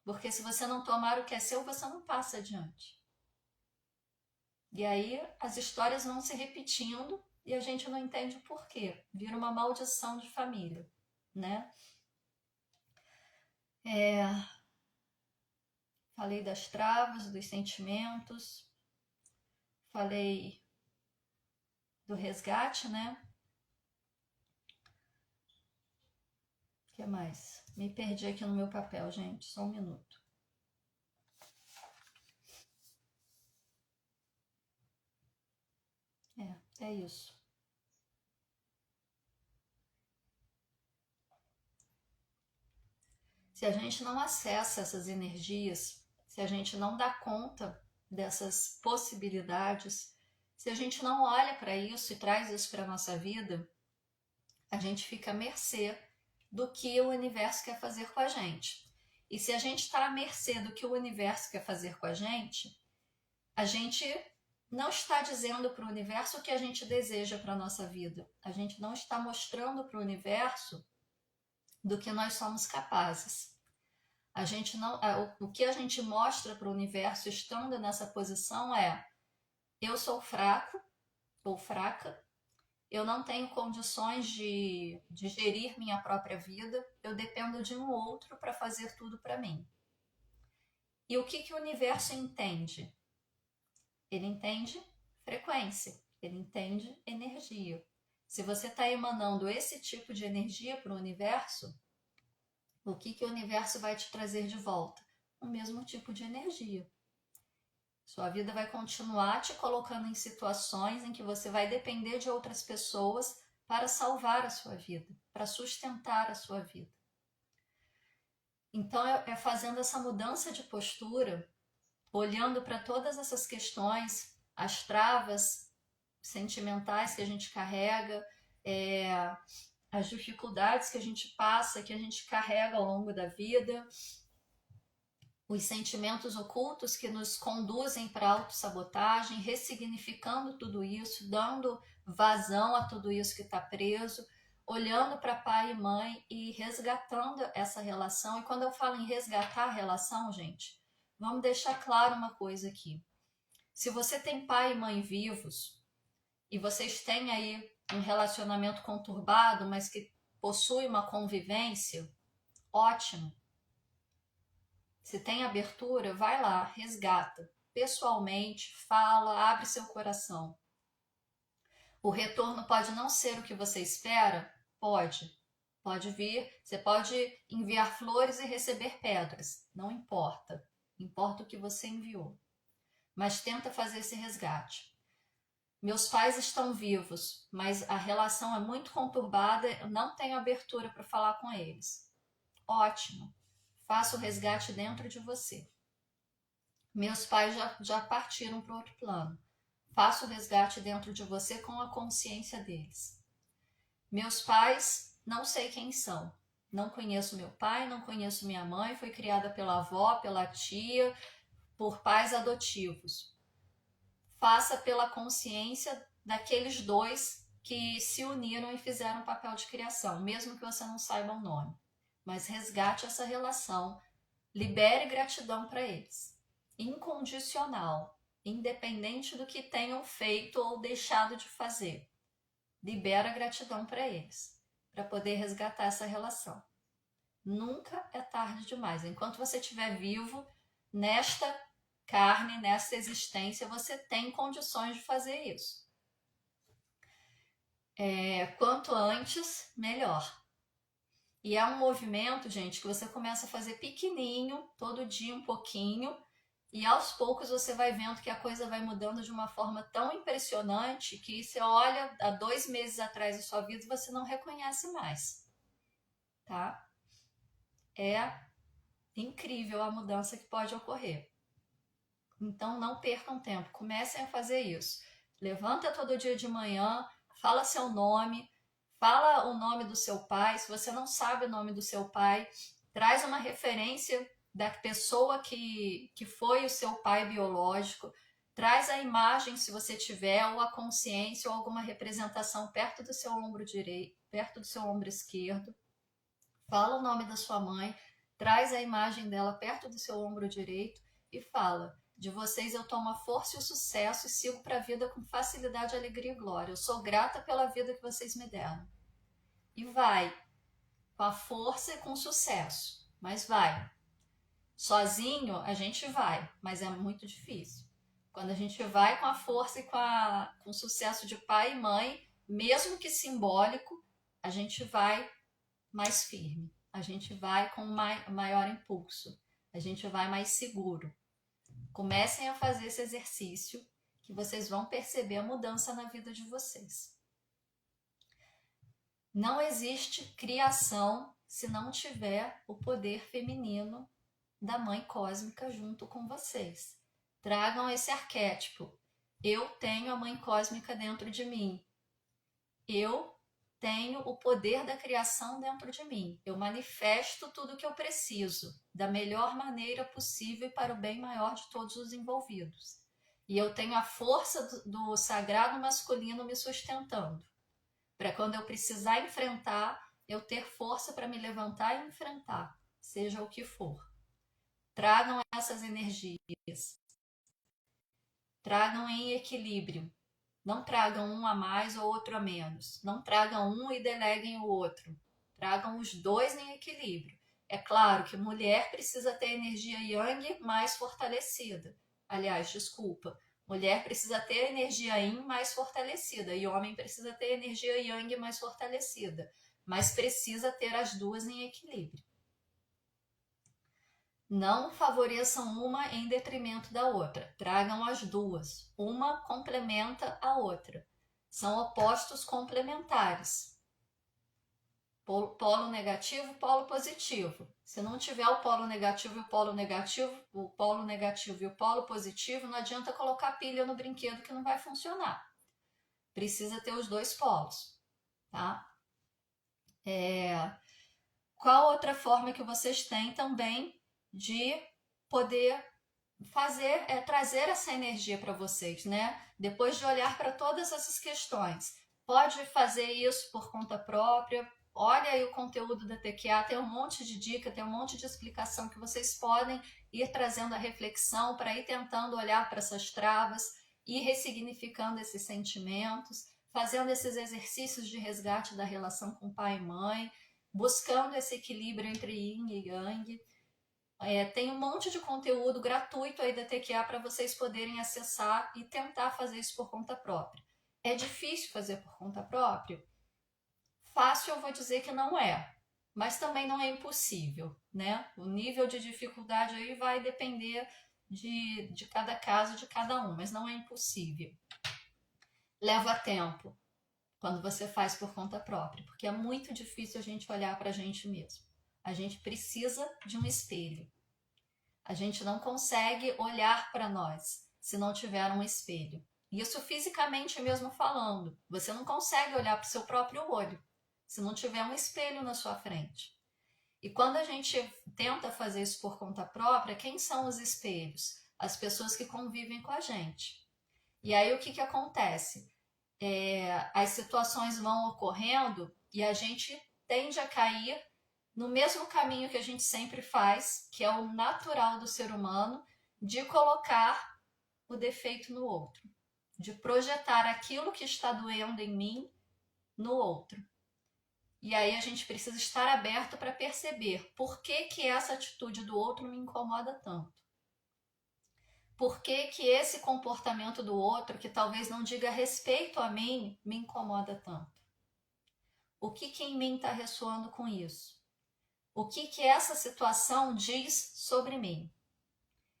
Porque se você não tomar o que é seu, você não passa adiante. E aí as histórias vão se repetindo e a gente não entende o porquê. Vira uma maldição de família, né? Falei das travas, dos sentimentos, falei do resgate, né? O que mais? Me perdi aqui no meu papel, gente, só um minuto. É isso. Se a gente não acessa essas energias, se a gente não dá conta dessas possibilidades, se a gente não olha para isso e traz isso para a nossa vida, a gente fica à mercê do que o universo quer fazer com a gente. E se a gente está à mercê do que o universo quer fazer com a gente não está dizendo para o universo o que a gente deseja para a nossa vida. A gente não está mostrando para o universo do que nós somos capazes. A gente não, o que a gente mostra para o universo estando nessa posição é: eu sou fraco ou fraca, eu não tenho condições de gerir minha própria vida, eu dependo de um outro para fazer tudo para mim. E o que o universo entende? Ele entende frequência, ele entende energia. Se você está emanando esse tipo de energia para o universo, o que o universo vai te trazer de volta? O mesmo tipo de energia. Sua vida vai continuar te colocando em situações em que você vai depender de outras pessoas para salvar a sua vida, para sustentar a sua vida. Então é fazendo essa mudança de postura, olhando para todas essas questões, as travas, sentimentais que a gente carrega, as dificuldades que a gente passa, que a gente carrega ao longo da vida, os sentimentos ocultos que nos conduzem para a autossabotagem, ressignificando tudo isso, dando vazão a tudo isso que está preso, olhando para pai e mãe e resgatando essa relação. E quando eu falo em resgatar a relação, gente, vamos deixar claro uma coisa aqui. Se você tem pai e mãe vivos e vocês têm aí um relacionamento conturbado, mas que possui uma convivência, ótimo. Se tem abertura, vai lá, resgata. Pessoalmente, fala, abre seu coração. O retorno pode não ser o que você espera? Pode. Pode vir, você pode enviar flores e receber pedras. Não importa. Importa o que você enviou. Mas tenta fazer esse resgate. Meus pais estão vivos, mas a relação é muito conturbada, eu não tenho abertura para falar com eles. Ótimo. Faça o resgate dentro de você. Meus pais já partiram para outro plano. Faça o resgate dentro de você com a consciência deles. Meus pais, não sei quem são. Não conheço meu pai, não conheço minha mãe. Fui criada pela avó, pela tia, por pais adotivos. Faça pela consciência daqueles dois que se uniram e fizeram um papel de criação, mesmo que você não saiba o nome. Mas resgate essa relação, libere gratidão para eles. Incondicional, independente do que tenham feito ou deixado de fazer. Libera gratidão para eles, para poder resgatar essa relação. Nunca é tarde demais. Enquanto você estiver vivo, nesta carne, nessa existência, você tem condições de fazer isso. Quanto antes, melhor. E é um movimento, gente, que você começa a fazer pequenininho, todo dia um pouquinho, e aos poucos você vai vendo que a coisa vai mudando de uma forma tão impressionante que você olha há 2 meses atrás da sua vida e você não reconhece mais, tá? É incrível a mudança que pode ocorrer. Então não percam tempo, comecem a fazer isso. Levanta todo dia de manhã, fala seu nome, fala o nome do seu pai. Se você não sabe o nome do seu pai, traz uma referência da pessoa que foi o seu pai biológico, traz a imagem, se você tiver, ou a consciência, ou alguma representação perto do seu ombro direito, perto do seu ombro esquerdo. Fala o nome da sua mãe, traz a imagem dela perto do seu ombro direito e fala: de vocês eu tomo a força e o sucesso e sigo para a vida com facilidade, alegria e glória. Eu sou grata pela vida que vocês me deram. E vai, com a força e com sucesso, mas vai. Sozinho a gente vai, mas é muito difícil. Quando a gente vai com a força e com o sucesso de pai e mãe, mesmo que simbólico, a gente vai mais firme, a gente vai com maior impulso, a gente vai mais seguro. Comecem a fazer esse exercício que vocês vão perceber a mudança na vida de vocês. Não existe criação se não tiver o poder feminino da mãe cósmica junto com vocês. Tragam esse arquétipo. Eu tenho a mãe cósmica dentro de mim. Eu tenho o poder da criação dentro de mim. Eu manifesto tudo o que eu preciso, da melhor maneira possível e para o bem maior de todos os envolvidos. E eu tenho a força do sagrado masculino me sustentando, para quando eu precisar enfrentar, eu ter força para me levantar e enfrentar, seja o que for. Tragam essas energias. Tragam em equilíbrio. Não tragam um a mais ou outro a menos. Não tragam um e deleguem o outro. Tragam os dois em equilíbrio. É claro que mulher precisa ter energia yang mais fortalecida. Aliás, desculpa. Mulher precisa ter energia yin mais fortalecida e homem precisa ter energia yang mais fortalecida. Mas precisa ter as duas em equilíbrio. Não favoreçam uma em detrimento da outra. Tragam as duas. Uma complementa a outra. São opostos complementares. Polo negativo, polo positivo. Se não tiver o polo negativo e o polo negativo, o polo negativo e o polo positivo, não adianta colocar pilha no brinquedo que não vai funcionar. precisa ter os dois polos, tá? Qual outra forma que vocês têm também de poder fazer, trazer essa energia para vocês, né? Depois de olhar para todas essas questões, pode fazer isso por conta própria. Olha aí o conteúdo da TQA, tem um monte de dica, tem um monte de explicação que vocês podem ir trazendo a reflexão para ir tentando olhar para essas travas e ressignificando esses sentimentos, fazendo esses exercícios de resgate da relação com pai e mãe, buscando esse equilíbrio entre yin e yang. Tem um monte de conteúdo gratuito aí da TQA para vocês poderem acessar e tentar fazer isso por conta própria. É difícil fazer por conta própria? Fácil eu vou dizer que não é, mas também não é impossível, né? O nível de dificuldade aí vai depender de cada caso, de cada um, mas não é impossível. Leva tempo quando você faz por conta própria, porque é muito difícil a gente olhar para a gente mesmo. A gente precisa de um espelho. A gente não consegue olhar para nós se não tiver um espelho. Isso fisicamente mesmo falando. Você não consegue olhar para o seu próprio olho se não tiver um espelho na sua frente. E quando a gente tenta fazer isso por conta própria, quem são os espelhos? As pessoas que convivem com a gente. E aí o que acontece? As situações vão ocorrendo e a gente tende a cair no mesmo caminho que a gente sempre faz, que é o natural do ser humano, de colocar o defeito no outro, de projetar aquilo que está doendo em mim no outro. E aí a gente precisa estar aberto para perceber por que essa atitude do outro me incomoda tanto. Por que esse comportamento do outro, que talvez não diga respeito a mim, me incomoda tanto? O que em mim está ressoando com isso? O que essa situação diz sobre mim?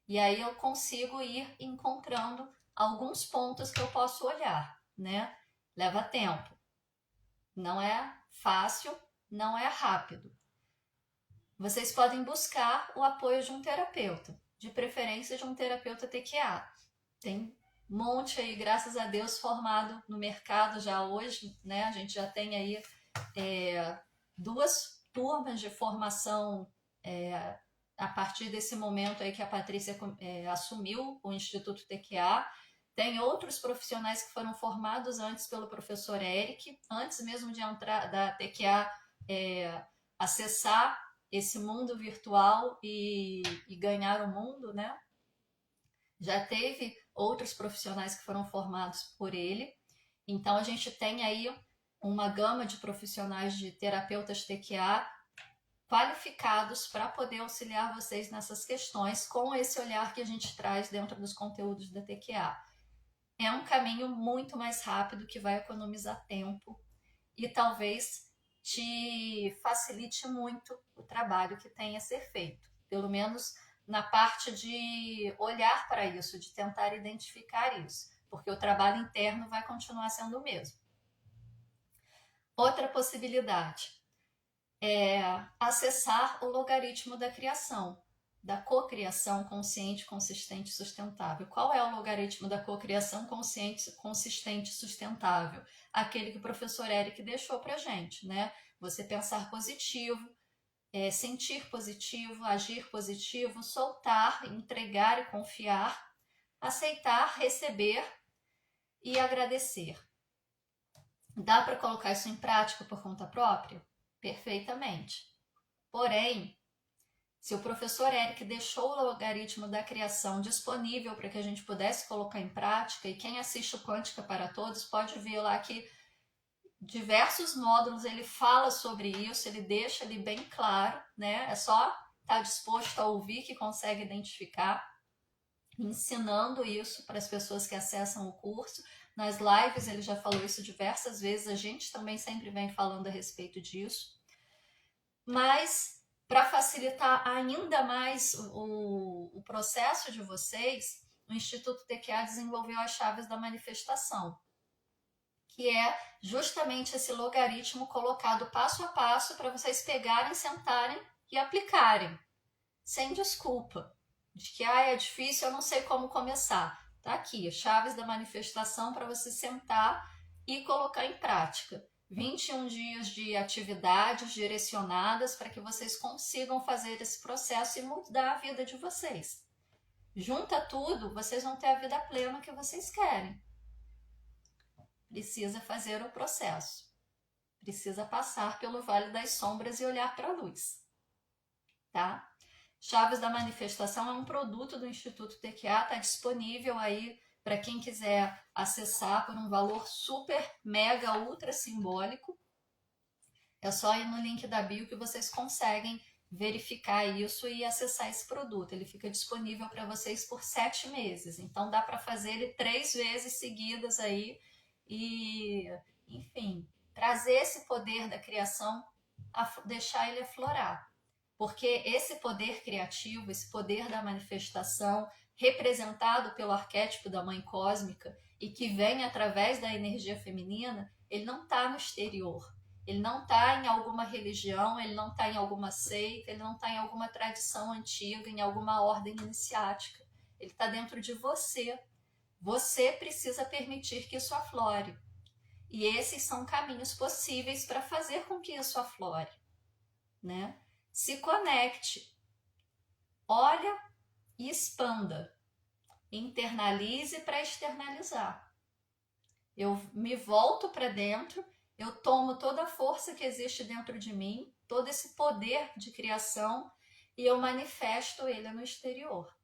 E aí eu consigo ir encontrando alguns pontos que eu posso olhar, né? Leva tempo. Não é fácil, não é rápido. Vocês podem buscar o apoio de um terapeuta, de preferência de um terapeuta TQA. Tem um monte aí, graças a Deus, formado no mercado já hoje, né? A gente já tem aí 2 turmas de formação a partir desse momento aí que a Patrícia assumiu o Instituto TQA. Tem outros profissionais que foram formados antes pelo professor Eric, antes mesmo de entrar da TQA acessar esse mundo virtual e ganhar o mundo, né? Já teve outros profissionais que foram formados por ele. Então a gente tem aí uma gama de profissionais de terapeutas TQA qualificados para poder auxiliar vocês nessas questões com esse olhar que a gente traz dentro dos conteúdos da TQA. É um caminho muito mais rápido que vai economizar tempo e talvez te facilite muito o trabalho que tem a ser feito, pelo menos na parte de olhar para isso, de tentar identificar isso, porque o trabalho interno vai continuar sendo o mesmo. Outra possibilidade é acessar o logaritmo da criação, da cocriação consciente, consistente e sustentável. Qual é o logaritmo da cocriação consciente, consistente e sustentável? Aquele que o professor Eric deixou para a gente, né? Você pensar positivo, sentir positivo, agir positivo, soltar, entregar e confiar, aceitar, receber e agradecer. Dá para colocar isso em prática por conta própria? Perfeitamente. Porém, se o professor Eric deixou o logaritmo da criação disponível para que a gente pudesse colocar em prática, e quem assiste o Quântica para Todos pode ver lá que diversos módulos ele fala sobre isso, ele deixa ali bem claro, né? É só estar disposto a ouvir que consegue identificar, ensinando isso para as pessoas que acessam o curso. Nas lives ele já falou isso diversas vezes, a gente também sempre vem falando a respeito disso. Mas para facilitar ainda mais o processo de vocês, o Instituto TQA desenvolveu as chaves da manifestação, que é justamente esse logaritmo colocado passo a passo para vocês pegarem, sentarem e aplicarem, sem desculpa, de que é difícil, eu não sei como começar. Tá aqui, chaves da manifestação para você sentar e colocar em prática. 21 dias de atividades direcionadas para que vocês consigam fazer esse processo e mudar a vida de vocês. Junta tudo, vocês vão ter a vida plena que vocês querem. Precisa fazer o processo. Precisa passar pelo Vale das Sombras e olhar para a luz. Tá? Chaves da Manifestação é um produto do Instituto TQA, está disponível aí para quem quiser acessar por um valor super, mega, ultra simbólico. É só ir no link da bio que vocês conseguem verificar isso e acessar esse produto. Ele fica disponível para vocês por 7 meses. Então dá para fazer ele 3 vezes seguidas aí e, enfim, trazer esse poder da criação, deixar ele aflorar. Porque esse poder criativo, esse poder da manifestação, representado pelo arquétipo da mãe cósmica e que vem através da energia feminina, ele não está no exterior. Ele não está em alguma religião, ele não está em alguma seita, ele não está em alguma tradição antiga, em alguma ordem iniciática. Ele está dentro de você. Você precisa permitir que isso aflore. E esses são caminhos possíveis para fazer com que isso aflore, né? Se conecte, olha e expanda. Internalize para externalizar. Eu me volto para dentro, eu tomo toda a força que existe dentro de mim, todo esse poder de criação e eu manifesto ele no exterior.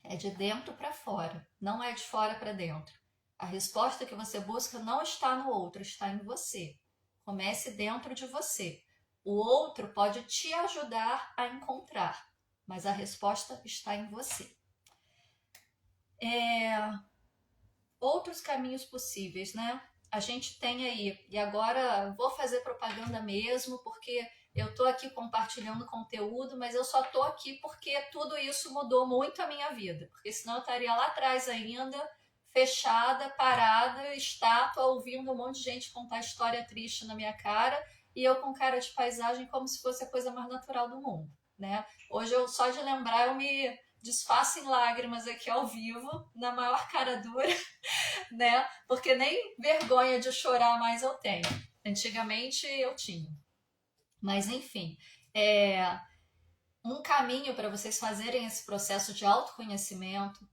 É de dentro para fora, não é de fora para dentro. A resposta que você busca não está no outro, está em você. Comece dentro de você. O outro pode te ajudar a encontrar, mas a resposta está em você. Outros caminhos possíveis, né? A gente tem aí, e agora vou fazer propaganda mesmo, porque eu tô aqui compartilhando conteúdo, mas eu só tô aqui porque tudo isso mudou muito a minha vida, porque senão eu estaria lá atrás ainda, fechada, parada, estátua, ouvindo um monte de gente contar história triste na minha cara, e eu com cara de paisagem como se fosse a coisa mais natural do mundo, né? Hoje, só de lembrar, eu me desfaço em lágrimas aqui ao vivo, na maior cara dura, né? Porque nem vergonha de chorar mais eu tenho. Antigamente eu tinha. Mas enfim, um caminho para vocês fazerem esse processo de autoconhecimento,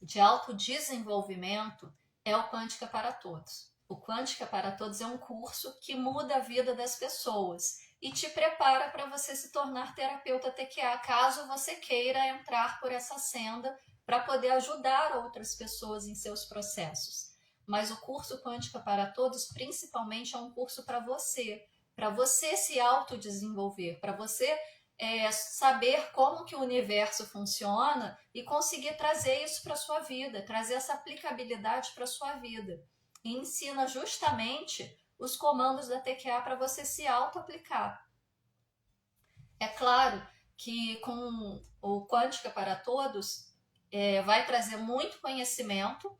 de autodesenvolvimento, é o Quântica para Todos. O Quântica para Todos é um curso que muda a vida das pessoas e te prepara para você se tornar terapeuta TQA, caso você queira entrar por essa senda para poder ajudar outras pessoas em seus processos. Mas o curso Quântica para Todos, principalmente, é um curso para você se autodesenvolver, para você saber como que o universo funciona e conseguir trazer isso para a sua vida, trazer essa aplicabilidade para a sua vida. E ensina justamente os comandos da TQA para você se auto-aplicar. É claro que com o Quântica para Todos vai trazer muito conhecimento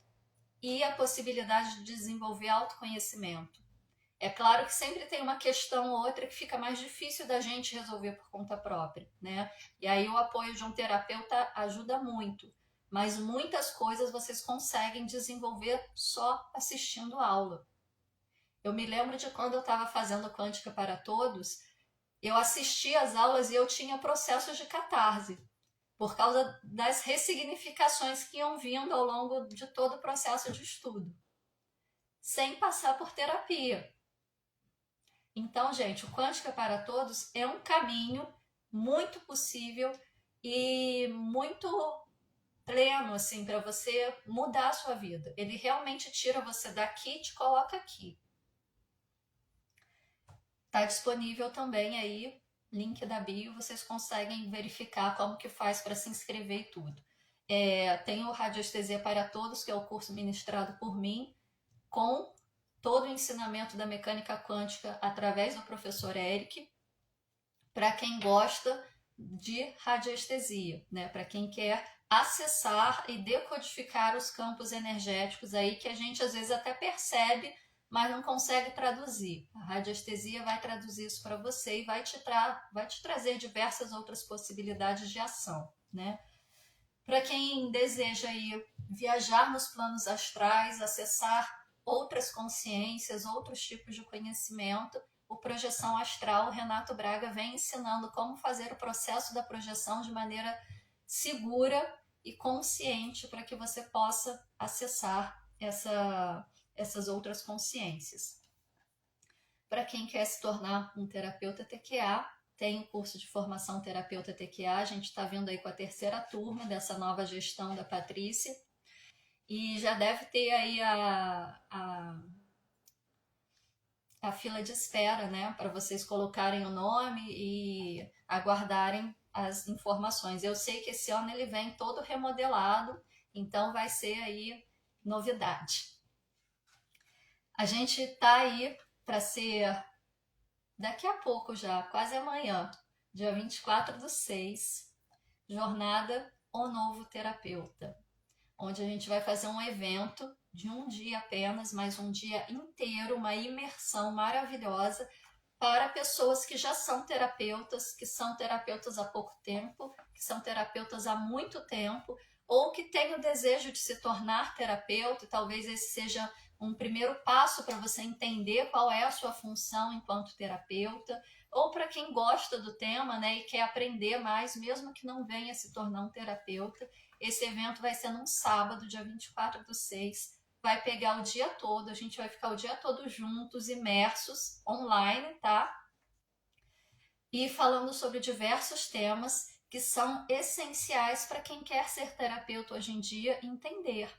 e a possibilidade de desenvolver autoconhecimento. É claro que sempre tem uma questão ou outra que fica mais difícil da gente resolver por conta própria, né? E aí o apoio de um terapeuta ajuda muito, mas muitas coisas vocês conseguem desenvolver só assistindo aula. Eu me lembro de quando eu estava fazendo Quântica para Todos, eu assistia às aulas e eu tinha processos de catarse, por causa das ressignificações que iam vindo ao longo de todo o processo de estudo, sem passar por terapia. Então, gente, o Quântica para Todos é um caminho muito possível e muito pleno, assim, para você mudar a sua vida. Ele realmente tira você daqui e te coloca aqui. Está disponível também aí, link da bio, vocês conseguem verificar como que faz para se inscrever e tudo. Tem o Radiestesia para Todos, que é o curso ministrado por mim, com todo o ensinamento da mecânica quântica através do professor Eric, para quem gosta de radiestesia, né? Para quem quer acessar e decodificar os campos energéticos aí que a gente às vezes até percebe, mas não consegue traduzir. A radiestesia vai traduzir isso para você e vai te trazer diversas outras possibilidades de ação, né? Para quem deseja aí viajar nos planos astrais, acessar outras consciências, outros tipos de conhecimento. O Projeção Astral, o Renato Braga vem ensinando como fazer o processo da projeção de maneira segura e consciente para que você possa acessar essas outras consciências. Para quem quer se tornar um terapeuta TQA, tem o curso de formação terapeuta TQA, a gente está vindo aí com a terceira turma dessa nova gestão da Patrícia, e já deve ter aí a fila de espera, né, para vocês colocarem o nome e aguardarem as informações. Eu sei que esse ano ele vem todo remodelado, então vai ser aí novidade. A gente está aí para ser daqui a pouco já, quase amanhã, dia 24/6, jornada O Novo Terapeuta, onde a gente vai fazer um evento de um dia apenas, mas um dia inteiro, uma imersão maravilhosa para pessoas que já são terapeutas há pouco tempo, que são terapeutas há muito tempo, ou que têm o desejo de se tornar terapeuta, e talvez esse seja um primeiro passo para você entender qual é a sua função enquanto terapeuta, ou para quem gosta do tema, né, e quer aprender mais, mesmo que não venha se tornar um terapeuta. Esse evento vai ser num sábado, dia 24/6, vai pegar o dia todo, a gente vai ficar o dia todo juntos, imersos, online, tá? E falando sobre diversos temas que são essenciais para quem quer ser terapeuta hoje em dia entender.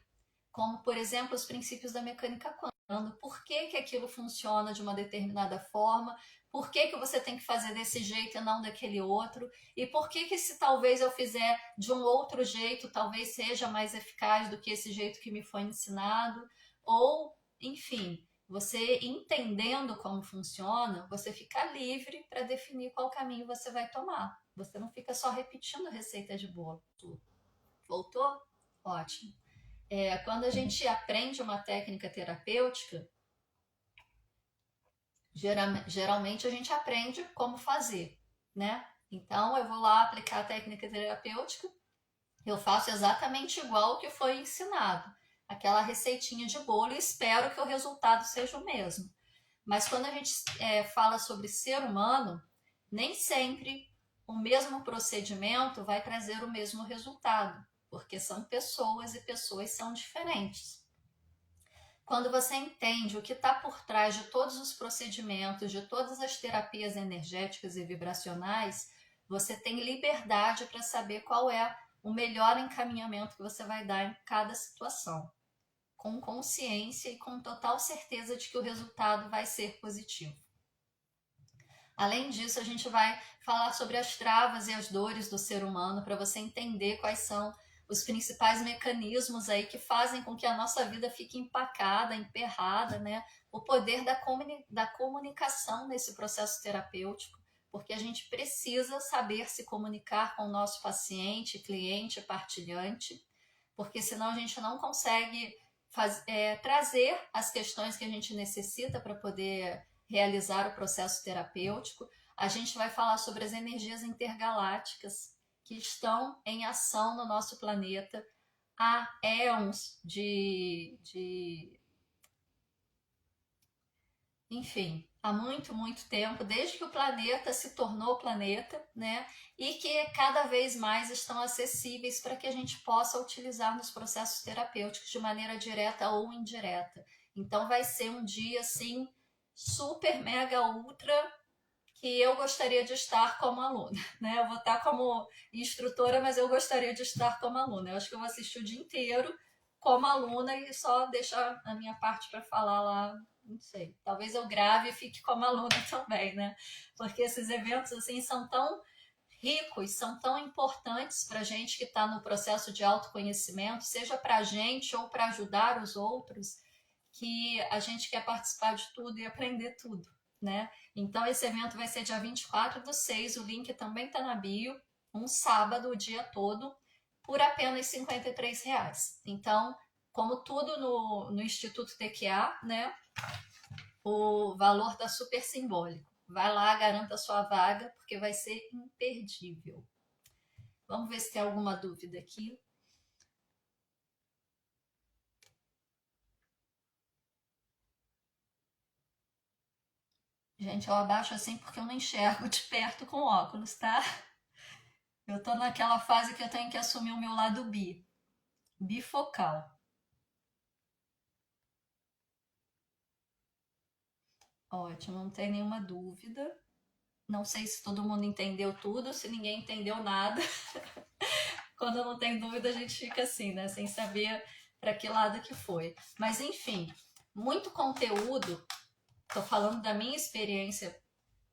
Como, por exemplo, os princípios da mecânica quântica, por que aquilo funciona de uma determinada forma, por que você tem que fazer desse jeito e não daquele outro, e por que se talvez eu fizer de um outro jeito, talvez seja mais eficaz do que esse jeito que me foi ensinado, ou, enfim, você entendendo como funciona, você fica livre para definir qual caminho você vai tomar. Você não fica só repetindo receita de bolo. Voltou? Ótimo. Quando a gente aprende uma técnica terapêutica, geralmente a gente aprende como fazer, né? Então eu vou lá aplicar a técnica terapêutica, eu faço exatamente igual o que foi ensinado, aquela receitinha de bolo, e espero que o resultado seja o mesmo. Mas quando a gente fala sobre ser humano, nem sempre o mesmo procedimento vai trazer o mesmo resultado, porque são pessoas e pessoas são diferentes. Quando você entende o que está por trás de todos os procedimentos, de todas as terapias energéticas e vibracionais, você tem liberdade para saber qual é o melhor encaminhamento que você vai dar em cada situação, com consciência e com total certeza de que o resultado vai ser positivo. Além disso, a gente vai falar sobre as travas e as dores do ser humano para você entender quais são os principais mecanismos aí que fazem com que a nossa vida fique empacada, emperrada, né? O poder da comunicação nesse processo terapêutico, porque a gente precisa saber se comunicar com o nosso paciente, cliente, partilhante, porque senão a gente não consegue trazer as questões que a gente necessita para poder realizar o processo terapêutico. A gente vai falar sobre as energias intergalácticas que estão em ação no nosso planeta há éons enfim, há muito, muito tempo, desde que o planeta se tornou planeta, né? E que cada vez mais estão acessíveis para que a gente possa utilizar nos processos terapêuticos de maneira direta ou indireta. Então vai ser um dia, assim, super, mega, ultra, que eu gostaria de estar como aluna, né? Eu vou estar como instrutora, mas eu gostaria de estar como aluna. Eu acho que eu vou assistir o dia inteiro como aluna e só deixar a minha parte para falar lá, não sei. Talvez eu grave e fique como aluna também, né? Porque esses eventos, assim, são tão ricos, são tão importantes para a gente que está no processo de autoconhecimento, seja para a gente ou para ajudar os outros, que a gente quer participar de tudo e aprender tudo, né? Então esse evento vai ser dia 24/6, o link também está na bio, um sábado, o dia todo, por apenas R$ 53. Então, como tudo no Instituto TQA, né? O valor está super simbólico. Vai lá, garanta a sua vaga, porque vai ser imperdível. Vamos ver se tem alguma dúvida aqui. Gente, eu abaixo assim porque eu não enxergo de perto com óculos, tá? Eu tô naquela fase que eu tenho que assumir o meu lado bifocal. Ótimo, não tem nenhuma dúvida. Não sei se todo mundo entendeu tudo, se ninguém entendeu nada. Quando não tem dúvida, a gente fica assim, né? Sem saber para que lado que foi. Mas enfim, muito conteúdo, tô falando da minha experiência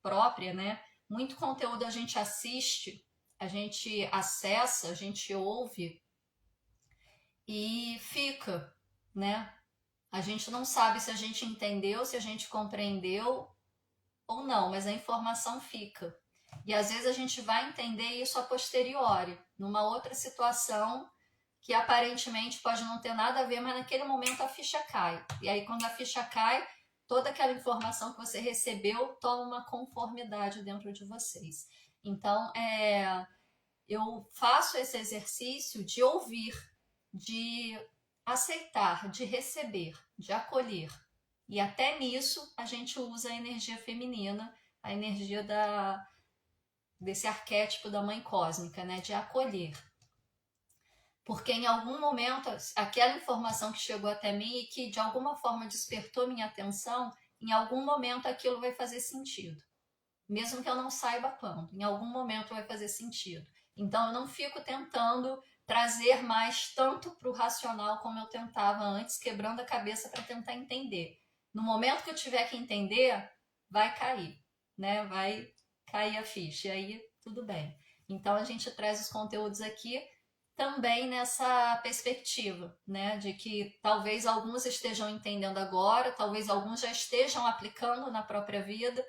própria, né? Muito conteúdo a gente assiste, a gente acessa, a gente ouve e fica, né? A gente não sabe se a gente entendeu, se a gente compreendeu ou não, mas a informação fica. E às vezes a gente vai entender isso a posteriori, numa outra situação que aparentemente pode não ter nada a ver, mas naquele momento a ficha cai. E aí, quando a ficha cai, toda aquela informação que você recebeu toma uma conformidade dentro de vocês. Então, eu faço esse exercício de ouvir, de aceitar, de receber, de acolher. E até nisso a gente usa a energia feminina, a energia desse arquétipo da mãe cósmica, né? De acolher. Porque em algum momento, aquela informação que chegou até mim e que de alguma forma despertou minha atenção, em algum momento aquilo vai fazer sentido. Mesmo que eu não saiba quando, em algum momento vai fazer sentido. Então eu não fico tentando trazer mais tanto para o racional como eu tentava antes, quebrando a cabeça para tentar entender. No momento que eu tiver que entender, vai cair, né? Vai cair a ficha, e aí tudo bem. Então a gente traz os conteúdos aqui também nessa perspectiva, né, de que talvez alguns estejam entendendo agora, talvez alguns já estejam aplicando na própria vida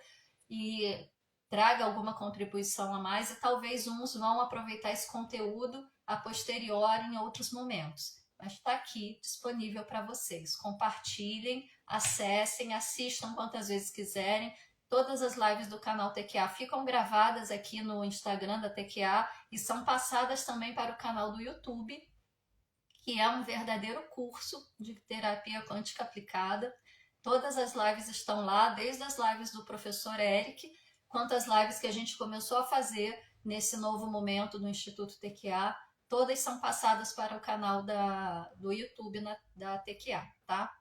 e traga alguma contribuição a mais, e talvez uns vão aproveitar esse conteúdo a posteriori em outros momentos. Mas está aqui disponível para vocês. Compartilhem, acessem, assistam quantas vezes quiserem. Todas as lives do canal TQA ficam gravadas aqui no Instagram da TQA e são passadas também para o canal do YouTube, que é um verdadeiro curso de terapia quântica aplicada. Todas as lives estão lá, desde as lives do professor Eric, quanto as lives que a gente começou a fazer nesse novo momento do Instituto TQA. Todas são passadas para o canal do YouTube da TQA, tá?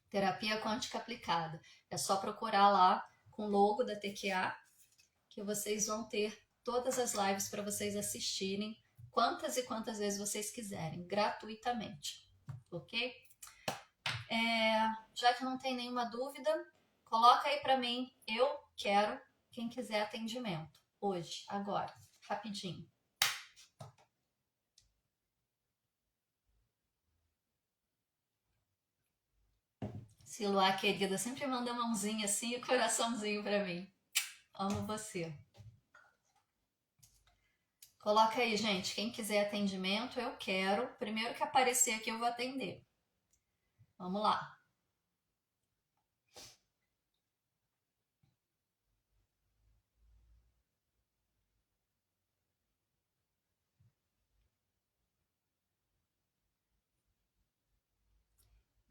Terapia Quântica Aplicada. É só procurar lá com o logo da TQA que vocês vão ter todas as lives para vocês assistirem quantas e quantas vezes vocês quiserem, gratuitamente, ok? Já que não tem nenhuma dúvida, coloca aí para mim, eu quero, quem quiser atendimento, hoje, agora, rapidinho. Siloá, querida, sempre manda mãozinha assim e coraçãozinho para mim. Amo você. Coloca aí, gente, quem quiser atendimento, eu quero. Primeiro que aparecer aqui, eu vou atender. Vamos lá.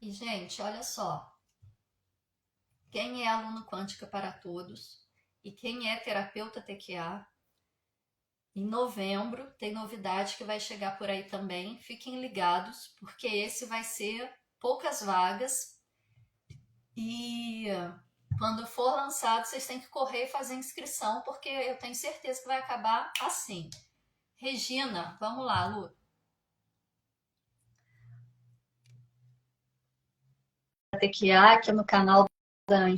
E, gente, olha só. Quem é aluno Quântica para Todos e quem é terapeuta TQA, em novembro tem novidade que vai chegar por aí também. Fiquem ligados, porque esse vai ser poucas vagas e quando for lançado vocês têm que correr e fazer inscrição, porque eu tenho certeza que vai acabar assim. Regina, vamos lá, Lu. TQA aqui no canal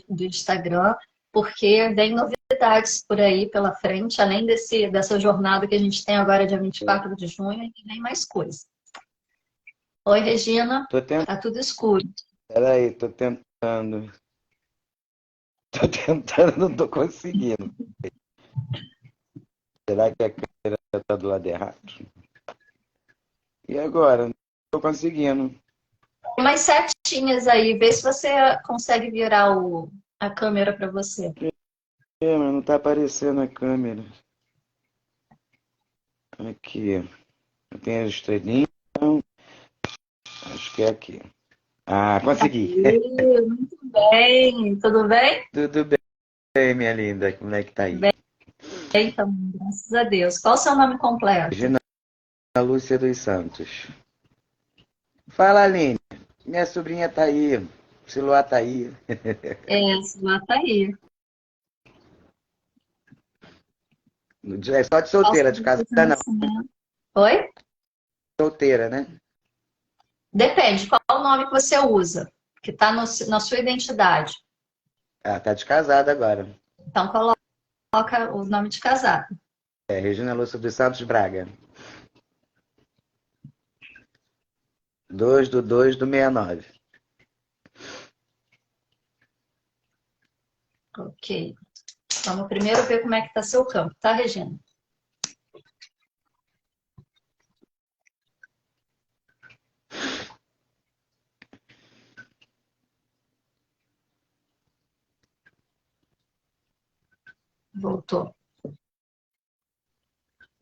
do Instagram, porque vem novidades por aí pela frente, além dessa jornada que a gente tem agora, dia 24 de junho, e vem mais coisa. Oi, Regina. Tá tudo escuro. Peraí, tô tentando. Tô tentando, não tô conseguindo. Será que a câmera tá do lado errado? E agora? Não tô conseguindo. Tem umas setinhas aí, vê se você consegue virar a câmera para você. Mas não tá aparecendo a câmera. Aqui. Tem as estrelinhas. Acho que é aqui. Ah, consegui. Muito bem, tudo bem? Tudo bem. aí, minha linda, como é que tá aí? Bem, então, graças a Deus. Qual o seu nome completo? Regina Lúcia dos Santos. Fala, Aline. Minha sobrinha tá aí. O celular tá aí. Essa, tá aí. É só de Qual o solteira, seu de dia casada de não. nascimento? Oi? Solteira, né? Depende, qual o nome que você usa, que está na sua identidade. Ah, tá de casada agora. Então, coloca o nome de casado. É, Regina Lúcia dos Santos Braga. 2/2/69. Ok. Vamos primeiro ver como é que está seu campo, tá, Regina? Voltou.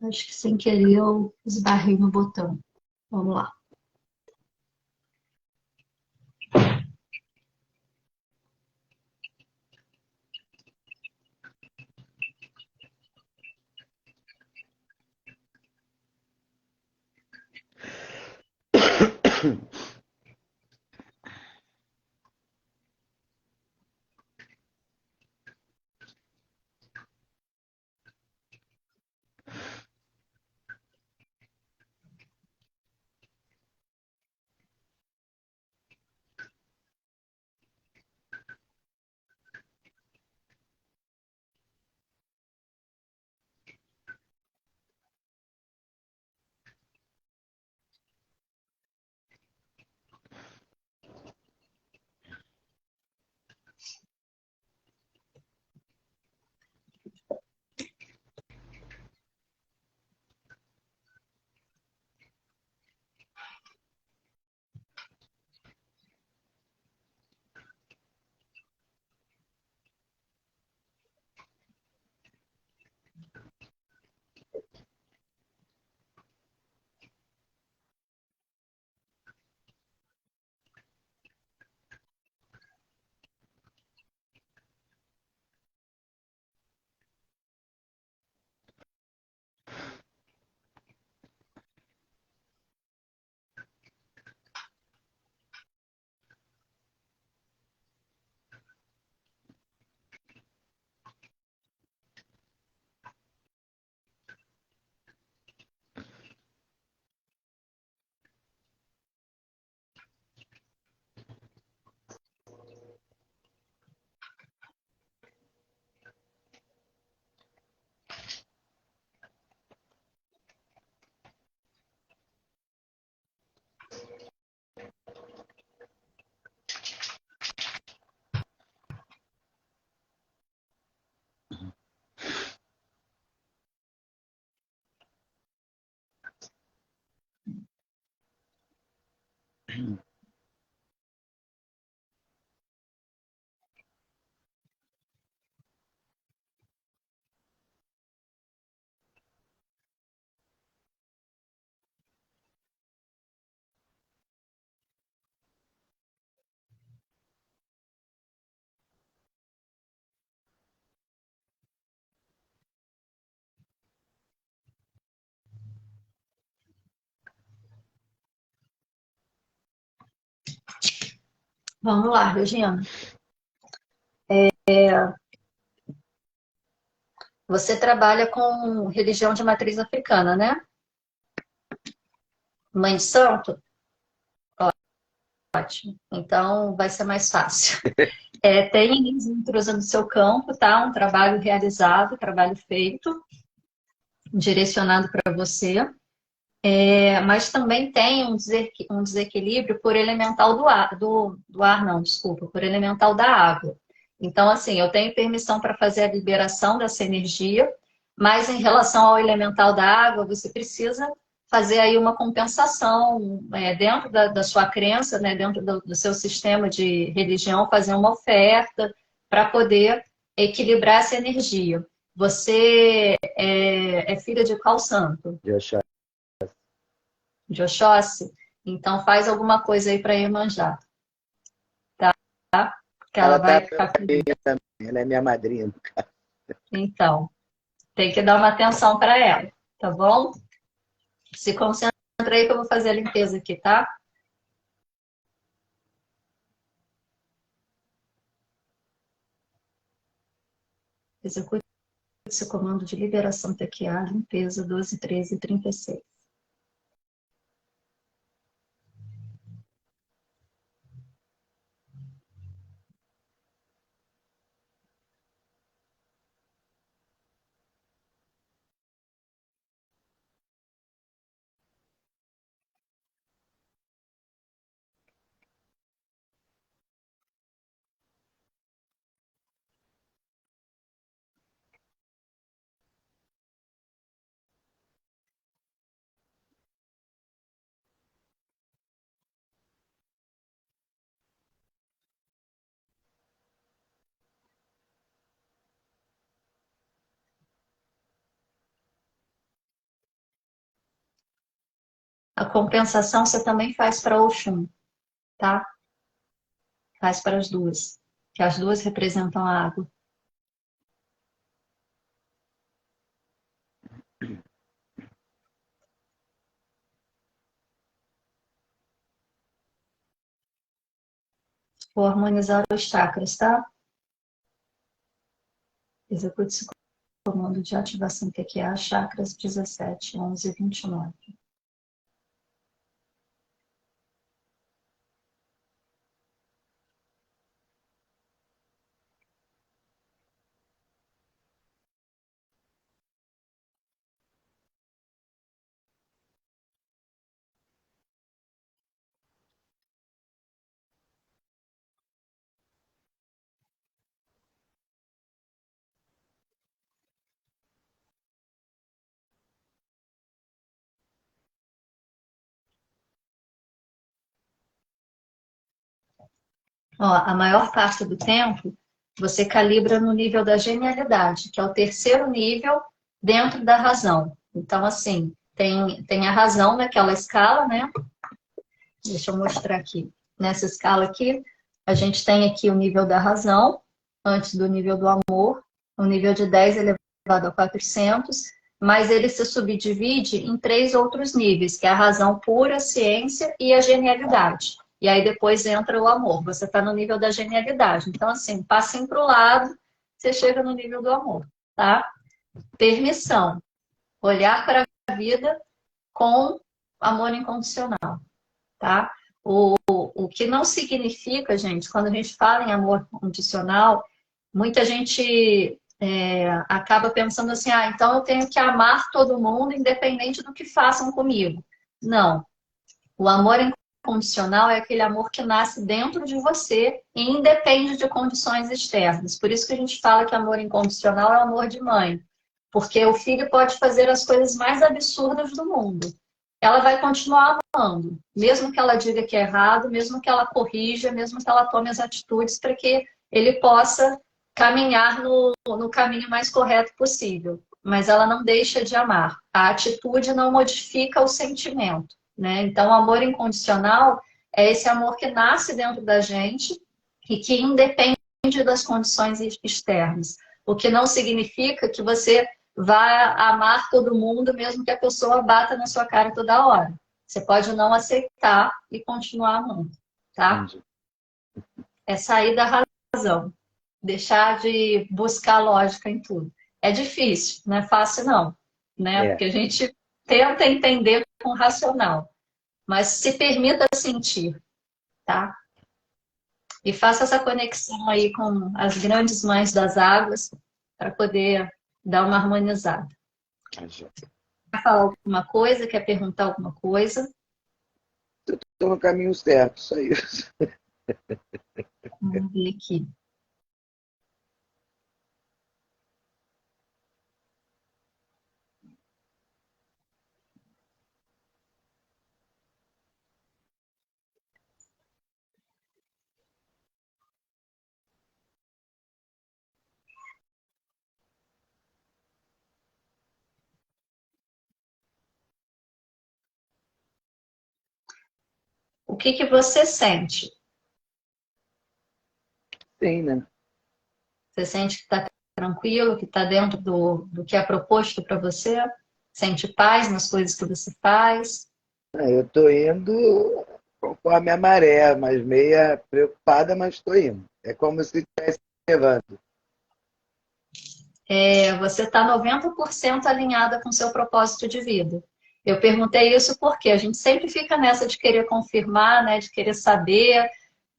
Acho que sem querer eu esbarrei no botão. Vamos lá. Vamos lá, Regina. Você trabalha com religião de matriz africana, né? Mãe de santo? Ótimo. Então vai ser mais fácil. Tem intrusa no seu campo, tá? Um trabalho realizado, trabalho feito, direcionado para você. Mas também tem um desequilíbrio por elemental do ar, não, desculpa, por elemental da água. Então, assim, eu tenho permissão para fazer a liberação dessa energia, mas em relação ao elemental da água, você precisa fazer aí uma compensação dentro da sua crença, né, dentro do seu sistema de religião, fazer uma oferta para poder equilibrar essa energia. Você é filha de qual santo? Eu achava. De Oxóssi? Então faz alguma coisa aí para Iemanjá, tá? Que ela Ela tá vai ficar feliz. também, ela é minha madrinha. Então, tem que dar uma atenção para ela, tá bom? Se concentra aí que eu vou fazer a limpeza aqui, tá? Execute esse comando de liberação TQA, limpeza 12, 13 e 36. A compensação você também faz para Oxum, tá? Faz para as duas, que as duas representam a água. Vou harmonizar os chakras, tá? Execute esse comando de ativação TQA, chakras 17, 11 e 29. Ó, a maior parte do tempo, você calibra no nível da genialidade, que é o terceiro nível dentro da razão. Então, assim, tem a razão naquela escala, né? Deixa eu mostrar aqui. Nessa escala aqui, a gente tem aqui o nível da razão, antes do nível do amor, o nível de 10 elevado a 400, mas ele se subdivide em três outros níveis, que é a razão pura, a ciência e a genialidade. E aí depois entra o amor. Você está no nível da genialidade. Então, assim, passinho para o lado, você chega no nível do amor, tá? Permissão. Olhar para a vida com amor incondicional, tá? O que não significa, gente, quando a gente fala em amor condicional, muita gente acaba pensando assim, ah, então eu tenho que amar todo mundo independente do que façam comigo. Não. O amor incondicional é aquele amor que nasce dentro de você e independe de condições externas. Por isso que a gente fala que amor incondicional é o amor de mãe. Porque o filho pode fazer as coisas mais absurdas do mundo. Ela vai continuar amando, mesmo que ela diga que é errado, mesmo que ela corrija, mesmo que ela tome as atitudes para que ele possa caminhar no caminho mais correto possível. Mas ela não deixa de amar. A atitude não modifica o sentimento, né? Então, o amor incondicional é esse amor que nasce dentro da gente e que independe das condições externas. O que não significa que você vai amar todo mundo, mesmo que a pessoa bata na sua cara toda hora. Você pode não aceitar e continuar amando, tá? Entendi. É sair da razão, deixar de buscar lógica em tudo. É difícil, não é fácil não, né? É. Porque a gente tenta entender com o racional, mas se permita sentir, tá? E faça essa conexão aí com as grandes mães das águas para poder dar uma harmonizada. Quer falar alguma coisa? Quer perguntar alguma coisa? Estou no caminho certo, só isso. Vamos ver aqui. O que que você sente? Sim, né? Você sente que está tranquilo, que está dentro do que é proposto para você? Sente paz nas coisas que você faz? Eu tô indo conforme a maré, mas meia preocupada, mas estou indo. É como se estivesse levando. Você está 90% alinhada com o seu propósito de vida. Eu perguntei isso porque a gente sempre fica nessa de querer confirmar, né, de querer saber,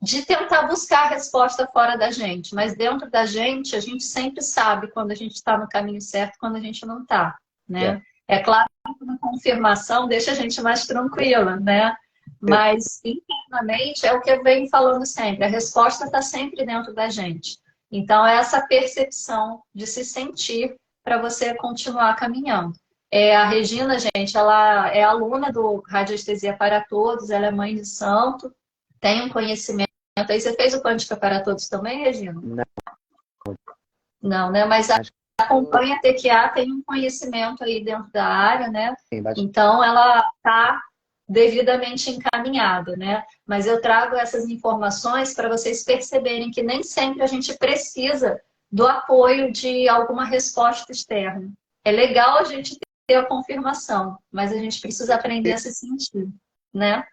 de tentar buscar a resposta fora da gente. Mas dentro da gente, a gente sempre sabe quando a gente está no caminho certo e quando a gente não está, É. né? É claro que uma confirmação deixa a gente mais tranquila, né? Mas internamente é o que eu venho falando sempre. A resposta está sempre dentro da gente. Então, é essa percepção de se sentir para você continuar caminhando. A Regina, gente, ela é aluna do Radiestesia para Todos, ela é mãe de santo, tem um conhecimento. Aí você fez o Quântica para Todos também, Regina? Não, Não, né? Mas acho que acompanha a TQA, tem um conhecimento aí dentro da área, né? sim, bastante. Então, ela está devidamente encaminhada, né? Mas eu trago essas informações para vocês perceberem que nem sempre a gente precisa do apoio de alguma resposta externa. É legal a gente ter a confirmação, mas a gente precisa aprender a se sentir, né?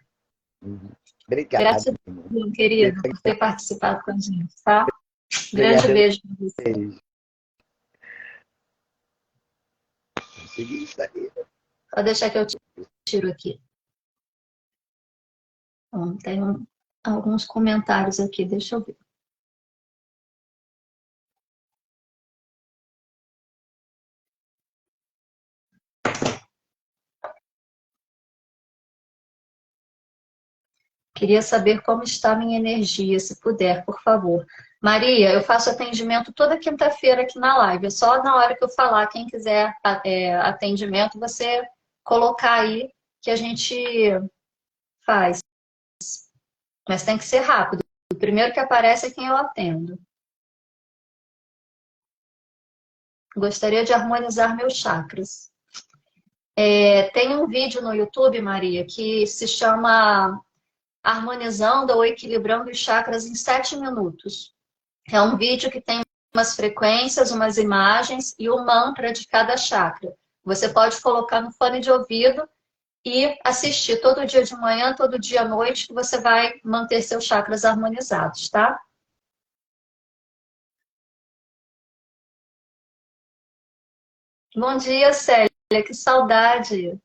Obrigado. Gratidão, querida, por ter participado com a gente, tá? Grande Obrigado a beijo para você. vocês. Consegui isso aí. Vou deixar que eu tiro aqui. Bom, tem alguns comentários aqui, deixa eu ver. Queria saber como está a minha energia, se puder, por favor. Maria, eu faço atendimento toda quinta-feira aqui na live. É só na hora que eu falar, quem quiser atendimento, você colocar aí que a gente faz. Mas tem que ser rápido. O primeiro que aparece é quem eu atendo. Gostaria de harmonizar meus chakras. Tem um vídeo no YouTube, Maria, que se chama Harmonizando ou Equilibrando os Chakras em 7 minutos. É um vídeo que tem umas frequências, umas imagens e o mantra de cada chakra. Você pode colocar no fone de ouvido e assistir todo dia de manhã, todo dia à noite, que você vai manter seus chakras harmonizados, tá? Bom dia, Célia. Que saudade.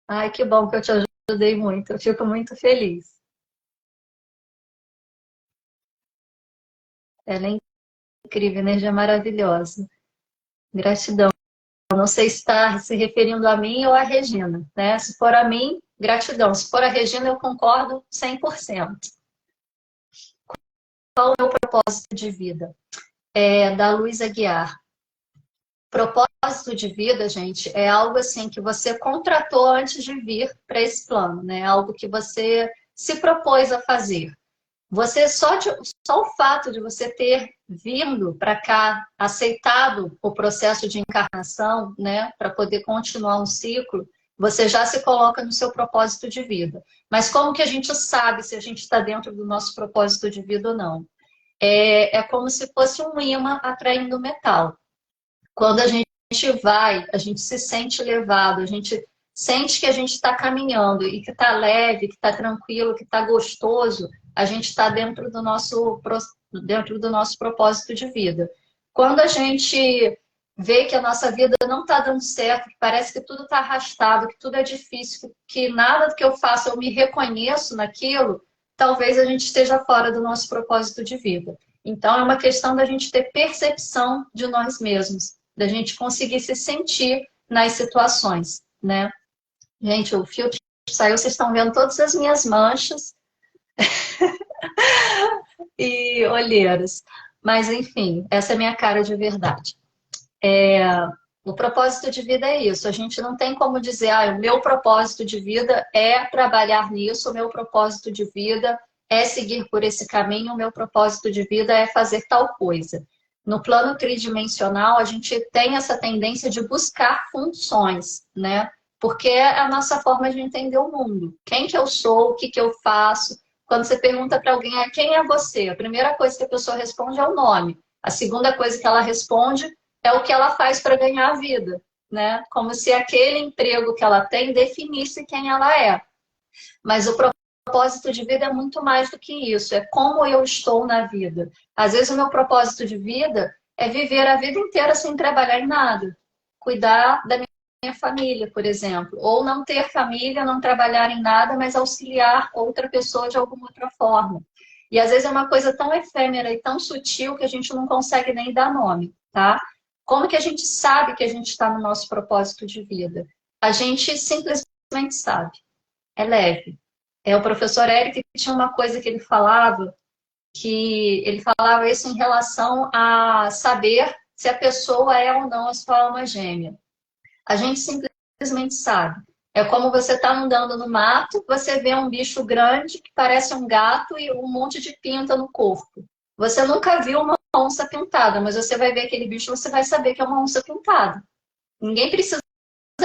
Ai, que bom que eu te ajudei muito. Eu fico muito feliz. Ela é incrível, energia maravilhosa. Gratidão. Não sei se está se referindo a mim ou a Regina, né? Se for a mim, gratidão. Se for a Regina, eu concordo 100%. Qual é o meu propósito de vida? Da Luísa Aguiar. Propósito de vida, gente, é algo assim que você contratou antes de vir para esse plano, né? Algo que você se propôs a fazer. Você só o fato de você ter vindo para cá, aceitado o processo de encarnação, né, para poder continuar um ciclo, você já se coloca no seu propósito de vida. Mas como que a gente sabe se a gente está dentro do nosso propósito de vida ou não? É como se fosse um ímã atraindo metal. Quando a gente vai, a gente se sente levado, a gente sente que a gente está caminhando e que está leve, que está tranquilo, que está gostoso, a gente está dentro do nosso propósito de vida. Quando a gente vê que a nossa vida não está dando certo, que parece que tudo está arrastado, que tudo é difícil, que nada do que eu faço eu me reconheço naquilo, talvez a gente esteja fora do nosso propósito de vida. Então, é uma questão da gente ter percepção de nós mesmos, da gente conseguir se sentir nas situações, né? Gente, o filtro saiu, vocês estão vendo todas as minhas manchas e olheiras. Mas, enfim, essa é a minha cara de verdade. O propósito de vida é isso. A gente não tem como dizer, o meu propósito de vida é trabalhar nisso, o meu propósito de vida é seguir por esse caminho, o meu propósito de vida é fazer tal coisa. No plano tridimensional, a gente tem essa tendência de buscar funções, né? Porque é a nossa forma de entender o mundo. Quem que eu sou, o que que eu faço. quando você pergunta para alguém, quem é você? A primeira coisa que a pessoa responde é o nome. A segunda coisa que ela responde é o que ela faz para ganhar a vida, né? Como se aquele emprego que ela tem definisse quem ela é. Mas o propósito de vida é muito mais do que isso, é como eu estou na vida. Às vezes o meu propósito de vida é viver a vida inteira sem trabalhar em nada. Cuidar da minha família, por exemplo. Ou não ter família, não trabalhar em nada, mas auxiliar outra pessoa de alguma outra forma. E às vezes é uma coisa tão efêmera e tão sutil que a gente não consegue nem dar nome, tá? Como que a gente sabe que a gente está no nosso propósito de vida? A gente simplesmente sabe. É leve. O professor Eric tinha uma coisa que ele falava isso em relação a saber se a pessoa é ou não a sua alma gêmea. A gente simplesmente sabe. É como você está andando no mato, você vê um bicho grande que parece um gato e um monte de pinta no corpo. Você nunca viu uma onça pintada, mas você vai ver aquele bicho, você vai saber que é uma onça pintada. Ninguém precisa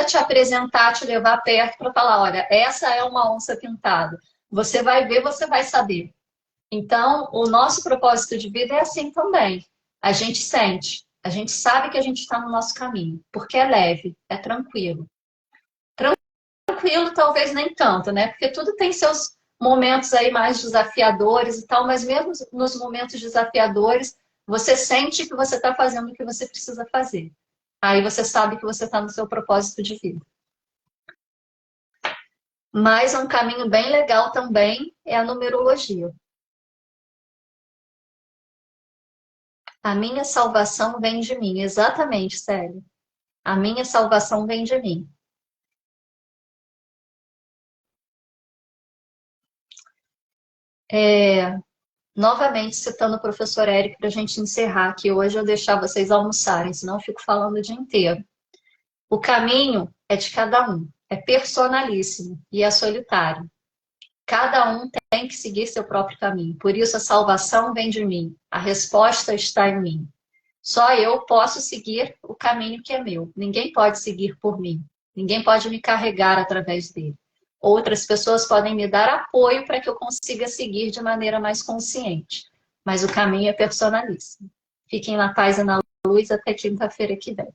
te apresentar, te levar perto para falar, olha, essa é uma onça pintada. Você vai ver, você vai saber. Então, o nosso propósito de vida é assim também. A gente sente, a gente sabe que a gente está no nosso caminho, porque é leve, é tranquilo. Tranquilo, talvez nem tanto, né? Porque tudo tem seus momentos aí mais desafiadores e tal, mas mesmo nos momentos desafiadores, você sente que você está fazendo o que você precisa fazer. Aí você sabe que você está no seu propósito de vida. Mas um caminho bem legal também é a numerologia. A minha salvação vem de mim. Exatamente, Célio. A minha salvação vem de mim. Novamente, citando o professor Eric para a gente encerrar, que hoje eu deixar vocês almoçarem, senão eu fico falando o dia inteiro. O caminho é de cada um, é personalíssimo e é solitário. Cada um tem que seguir seu próprio caminho. Por isso a salvação vem de mim. A resposta está em mim. Só eu posso seguir o caminho que é meu. Ninguém pode seguir por mim. Ninguém pode me carregar através dele. Outras pessoas podem me dar apoio para que eu consiga seguir de maneira mais consciente. Mas o caminho é personalíssimo. Fiquem na paz e na luz até quinta-feira que vem.